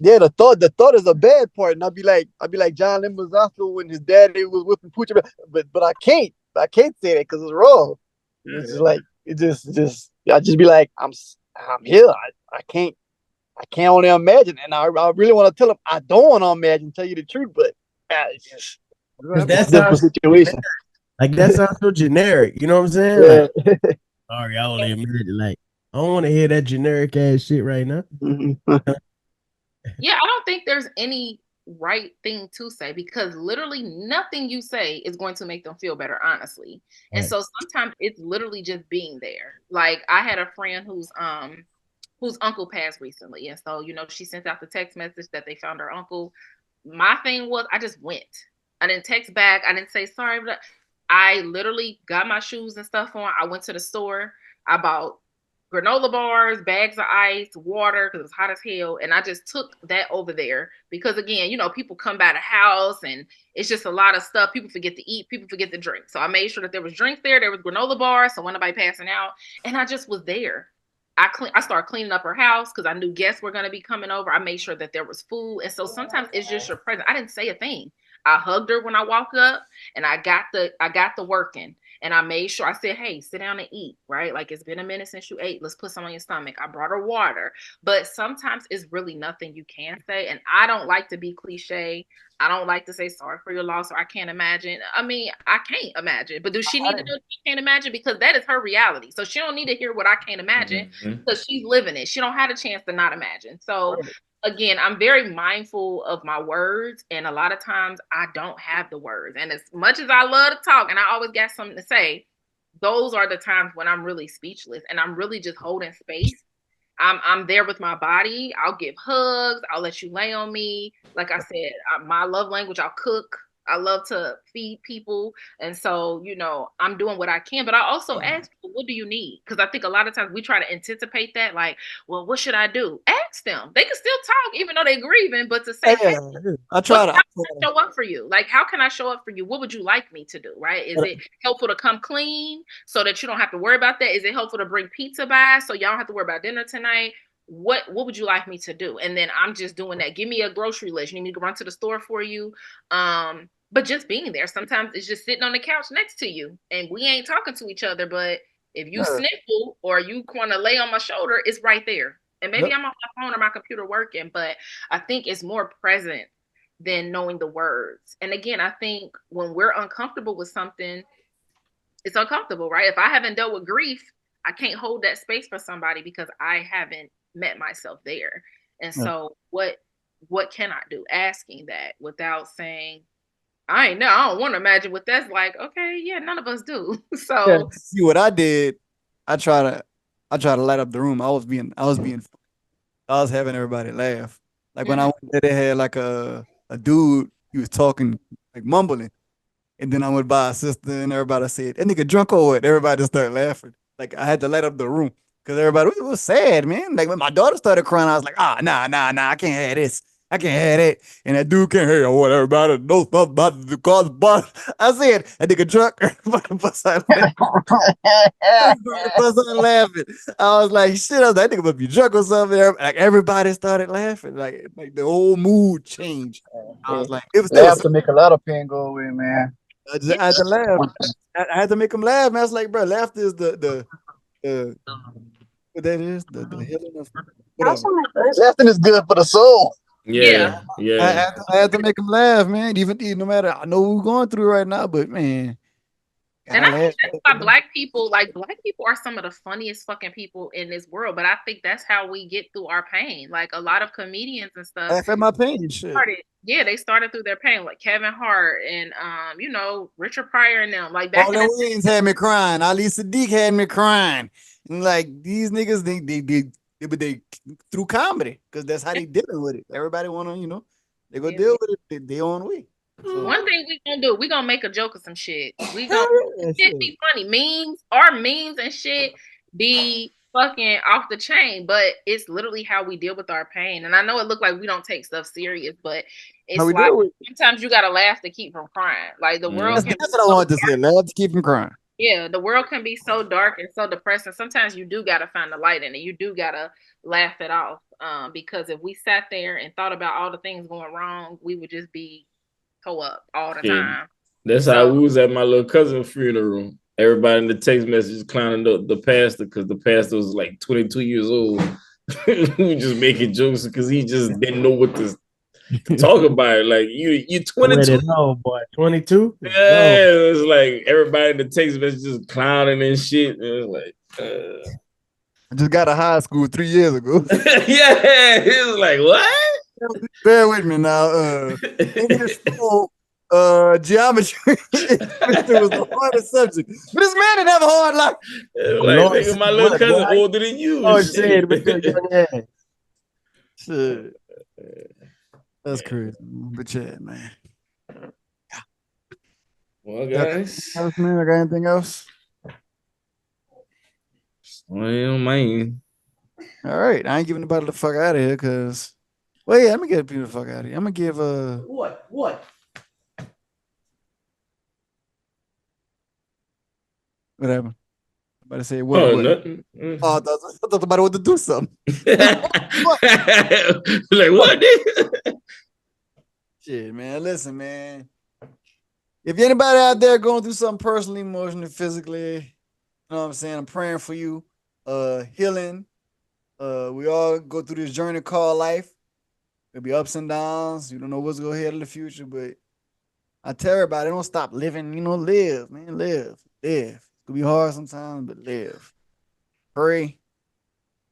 yeah, the thought is a bad part, and I'll be like John Limbazato when his daddy was whipping Poochie, but I can't say that because it's wrong. It's just like it just I just be like I'm here. I can't I can't only imagine, and I really want to tell him I don't want to imagine. Tell you the truth, but it's just That's a difficult situation. like that sounds so generic. You know what I'm saying? Yeah. Like, sorry, I only admitted it. Like, I don't want to hear that generic ass shit right now. Yeah, I don't think there's any right thing to say because literally nothing you say is going to make them feel better, honestly. And Right. so sometimes it's literally just being there. Like I had a friend whose uncle passed recently, and so she sent out the text message that they found her uncle. My thing was I just went. I didn't text back. I didn't say sorry, but I literally got my shoes and stuff on. I went to the store. I bought granola bars, bags of ice, water because it was hot as hell. And I just took that over there because, again, people come by the house and it's just a lot of stuff. People forget to eat, people forget to drink. So I made sure that there was drinks there. There was granola bars, so nobody passing out. And I just was there. I started cleaning up her house because I knew guests were going to be coming over. I made sure that there was food. And so sometimes it's just your presence. I didn't say a thing. I hugged her when I walked up and I got the working. And I made sure I said, hey, sit down and eat, right? Like it's been a minute since you ate. Let's put some on your stomach. I brought her water. But sometimes it's really nothing you can say. And I don't like to be cliche. I don't like to say sorry for your loss or I can't imagine. I mean, I can't imagine. But does she need to know she can't imagine? Because that is her reality. So she don't need to hear what I can't imagine because she's living it. She don't have a chance to not imagine. So again, I'm very mindful of my words, and a lot of times I don't have the words. And as much as I love to talk, and I always got something to say, those are the times when I'm really speechless and I'm really just holding space. I'm there with my body. I'll give hugs. I'll let you lay on me. Like I said, my love language, I'll cook. I love to feed people. And so, I'm doing what I can, but I also ask people, what do you need? Because I think a lot of times we try to anticipate that, like, well, what should I do? Ask them. They can still talk, even though they're grieving, but to say, hey, I try to show up for you. Like, how can I show up for you? What would you like me to do? Right? Is it helpful to come clean so that you don't have to worry about that? Is it helpful to bring pizza by so y'all don't have to worry about dinner tonight? What would you like me to do? And then I'm just doing that. Give me a grocery list. You need me to run to the store for you. But just being there, sometimes it's just sitting on the couch next to you and we ain't talking to each other. But if you sniffle or you want to lay on my shoulder, it's right there. And maybe I'm on my phone or my computer working, but I think it's more present than knowing the words. And again, I think when we're uncomfortable with something, it's uncomfortable, right? If I haven't dealt with grief, I can't hold that space for somebody because I haven't met myself there. And so what can I do? Asking that without saying, I don't want to imagine what that's like. Okay, yeah, none of us do. So see what I did. I try to light up the room. I was having everybody laugh. Like when I went there, they had like a dude. He was talking like mumbling, and then I went by a sister, and everybody said, "That nigga drunk or what?" Everybody just started laughing. Like I had to light up the room because everybody it was sad, man. Like when my daughter started crying, I was like, nah, I can't have this. I can't have it. And that dude can't hear what everybody knows stuff about the cause bus. I said, that nigga drunk. Everybody bust out laughing. I was like, shit, that nigga must be drunk or something. Like everybody started laughing. Like the whole mood changed. I was like, it was Laugh to make a lot of pain go away, man. I had to laugh. I had to make him laugh, man. I was like, bro, laughter is the what that is, the healing of whatever. Laughing is good for the soul. Yeah. I had to make him laugh, man. Even no matter, I know what we're going through right now, but man. And I think that's why black people are some of the funniest fucking people in this world. But I think that's how we get through our pain. Like a lot of comedians and stuff. Laugh at my pain, shit. They started through their pain, like Kevin Hart and Richard Pryor and them. Like back Paul Williams had me crying. Ali Sadiq had me crying. And like these niggas, they through comedy because that's how they dealing with it. Everybody wanna, they go deal with it their own way. So. One thing we gonna do, we gonna make a joke of some shit. We gonna shit be funny. Memes and shit be fucking off the chain, but it's literally how we deal with our pain. And I know it look like we don't take stuff serious, but it's like sometimes you gotta laugh to keep from crying. Like the world can that's what I wanted to say. Laugh to keep from crying. Yeah, the world can be so dark and so depressing. Sometimes you do gotta find the light in it. You do gotta laugh it off. Because if we sat there and thought about all the things going wrong, we would just be toe up all the time. That's how we was at my little cousin's funeral. Everybody in the text message clowning the pastor because the pastor was like 22 years old. we just making jokes because he just didn't know what to talk about. Like you 22. Oh boy, 22. Yeah, No. it was like everybody in the text message just clowning and shit. It was like, I just got to high school 3 years ago. yeah, it was like what? Bear with me now. English school, geometry. Geometry was the hardest subject. But this man didn't have a hard life. Like, nigga, my little cousin older than you. Oh, shit, with your young ass. Shit. That's crazy. But yeah, man. Well, guys. Man, I got anything else? Well, man. All right. I ain't giving nobody the fuck out of here because, well, yeah, I'm going to get people the fuck out of here. I'm going to give What? What happened? Somebody say what? Oh, what? nothing. Oh, I thought somebody wanted to do something. Like, what? Shit, man. Listen, man. If anybody out there going through something personally, emotionally, physically, you know what I'm saying? I'm praying for you. Healing. We all go through this journey called life. There'll be ups and downs. You don't know what's going to hit in the future, but I tell everybody, don't stop living. You know, live, man. Live. It's going to be hard sometimes, but live. Pray.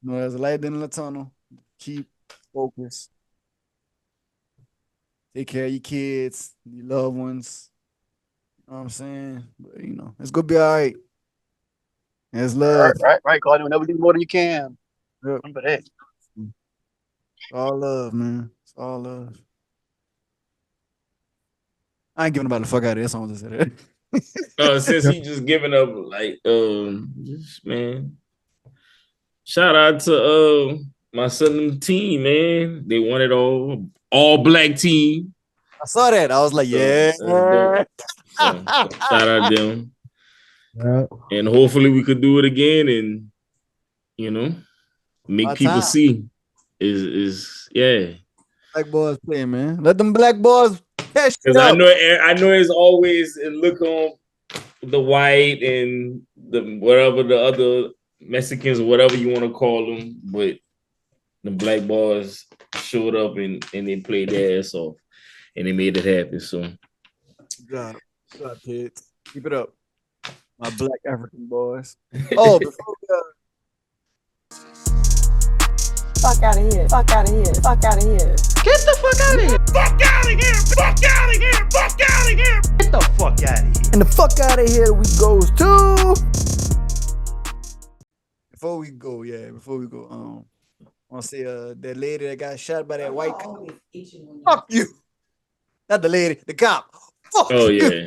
You know, there's a light in the tunnel. Keep focused. Take care of your kids, your loved ones. You know what I'm saying? But, you know, it's going to be all right. There's love. Right. Call never do more than you can. Yep. Remember that. It's all love, man. It's all love. I ain't giving about the fuck out of this. I want to say that. Since he just giving up, like, man. Shout out to my son team, man. They won it all black team. I saw that. I was like, yeah. So, shout out them. Yeah. And hopefully we could do it again and, you know, make people see is yeah. Black boys play, man. Let them black boys catch it. Because I know it's always a look on the white and the whatever the other Mexicans, whatever you want to call them, but the black boys showed up and they played their ass off and they made it happen. So good job, kids. Keep it up. My black African boys. Oh, before we Fuck out of here. Fuck out of here. Fuck out of here. Get the fuck out of here. Fuck out of here. Fuck out of here. Fuck out of here. Get the fuck out of here. And the fuck out of here we goes to. Before we go, I want to say that lady that got shot by that white cop. Fuck you. Not the lady, the cop. Fuck you. Yeah.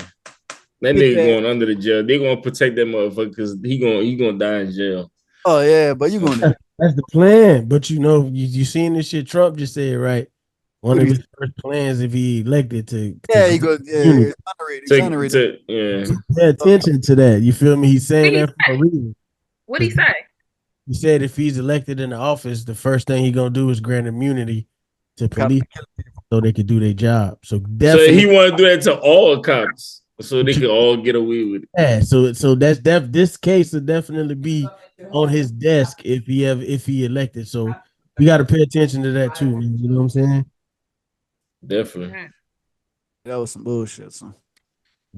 That nigga going under the jail. They gonna protect that motherfucker because he gonna die in jail. Oh yeah, but you gonna that's the plan. But you know, you seen this shit Trump just said, right? One of his first plans if he elected to he goes, exonerated. Pay attention to that. You feel me? He's saying that for a reason. What'd he say? He said if he's elected in the office, the first thing he gonna do is grant immunity to police so they could do their job. So definitely, so he want to do that to all cops so they can all get away with it. Yeah. So that's this case will definitely be on his desk if he elected. So we got to pay attention to that too. Man. You know what I'm saying? Definitely. That was some bullshit. So.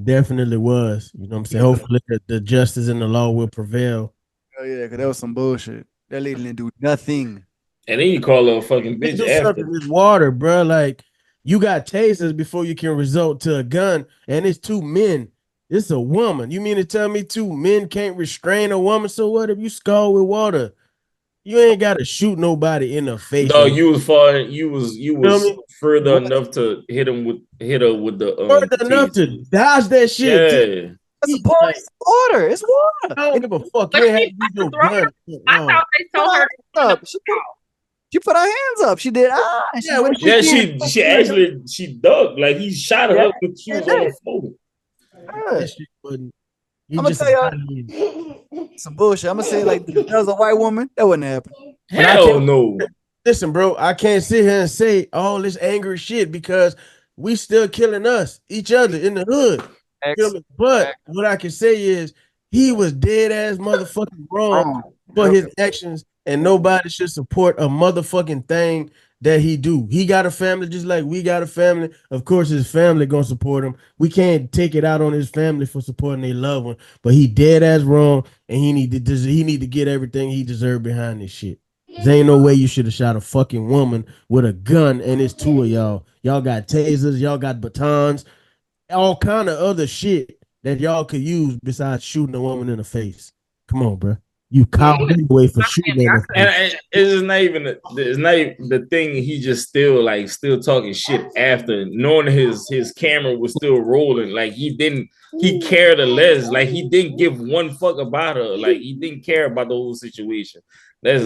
Definitely was. You know what I'm saying? Hopefully the justice and the law will prevail. Oh yeah, because that was some bullshit. That lady didn't do nothing. And then you call her a fucking bitch after. This water, bro. Like you got tasers before you can resort to a gun, and it's two men. It's a woman. You mean to tell me two men can't restrain a woman? So what if you scald with water? You ain't got to shoot nobody in the face. No, you was far. You was further enough to hit her with the further enough to dodge that shit. Yeah. That's a party. It's water. It's water. I don't give a fuck. You ain't have to gun. I thought they told her. She put her hands up. She did. She actually ducked. Like he shot her when she was on the floor. I'm gonna tell y'all some bullshit. I'm gonna say like if that was a white woman, that wouldn't happen. Hell no. Listen, bro, I can't sit here and say all this angry shit because we still killing each other in the hood. But what I can say is he was dead ass motherfucking wrong for his actions and nobody should support a motherfucking thing that he do. He got a family just like we got a family. Of course, his family gonna support him. We can't take it out on his family for supporting their loved one, but he dead ass wrong, and he need to get everything he deserved behind this shit. There ain't no way you should have shot a fucking woman with a gun, and it's two of y'all. Y'all got tasers, y'all got batons, all kind of other shit that y'all could use besides shooting a woman in the face. Come on, bro. You coward anyway for shooting in the And face. it's not even it's not even the thing. He just still talking shit after knowing his camera was still rolling. Like he cared less. Like he didn't give one fuck about her. Like he didn't care about the whole situation. That's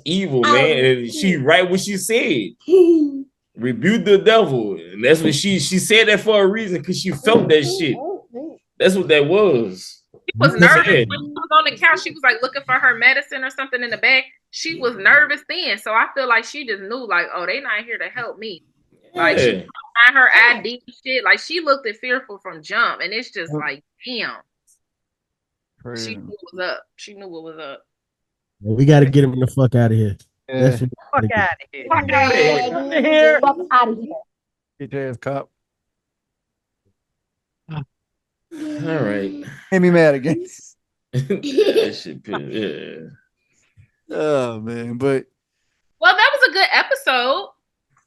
evil, man. And she right what she said. Rebuke the devil. And that's what she said that for a reason, because she felt that shit. That's what that was. She was nervous when she was on the couch. She was like looking for her medicine or something in the bag. She was nervous then. So I feel like she just knew, like, oh, they not here to help me. Like, she find her ID shit. Like, she looked fearful from jump. And it's just like, damn. She knew what was up. She knew what was up. We got to get him the fuck out of here. Yeah. That's what Fuck out of here. Fuck out of here. Fuck out of here. Get your ass cop. All right. Made me mad again. That shit, yeah. Oh man, but Well, that was a good episode.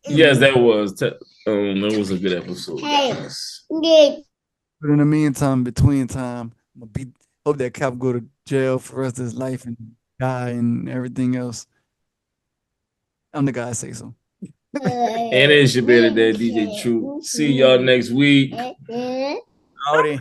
Yes, that was. That was a good episode. but in the meantime, between time, hope that cop go to jail for the rest of his life and die and everything else. I'm the guy say so. And it's your better dad, DJ True. See y'all next week. Howdy.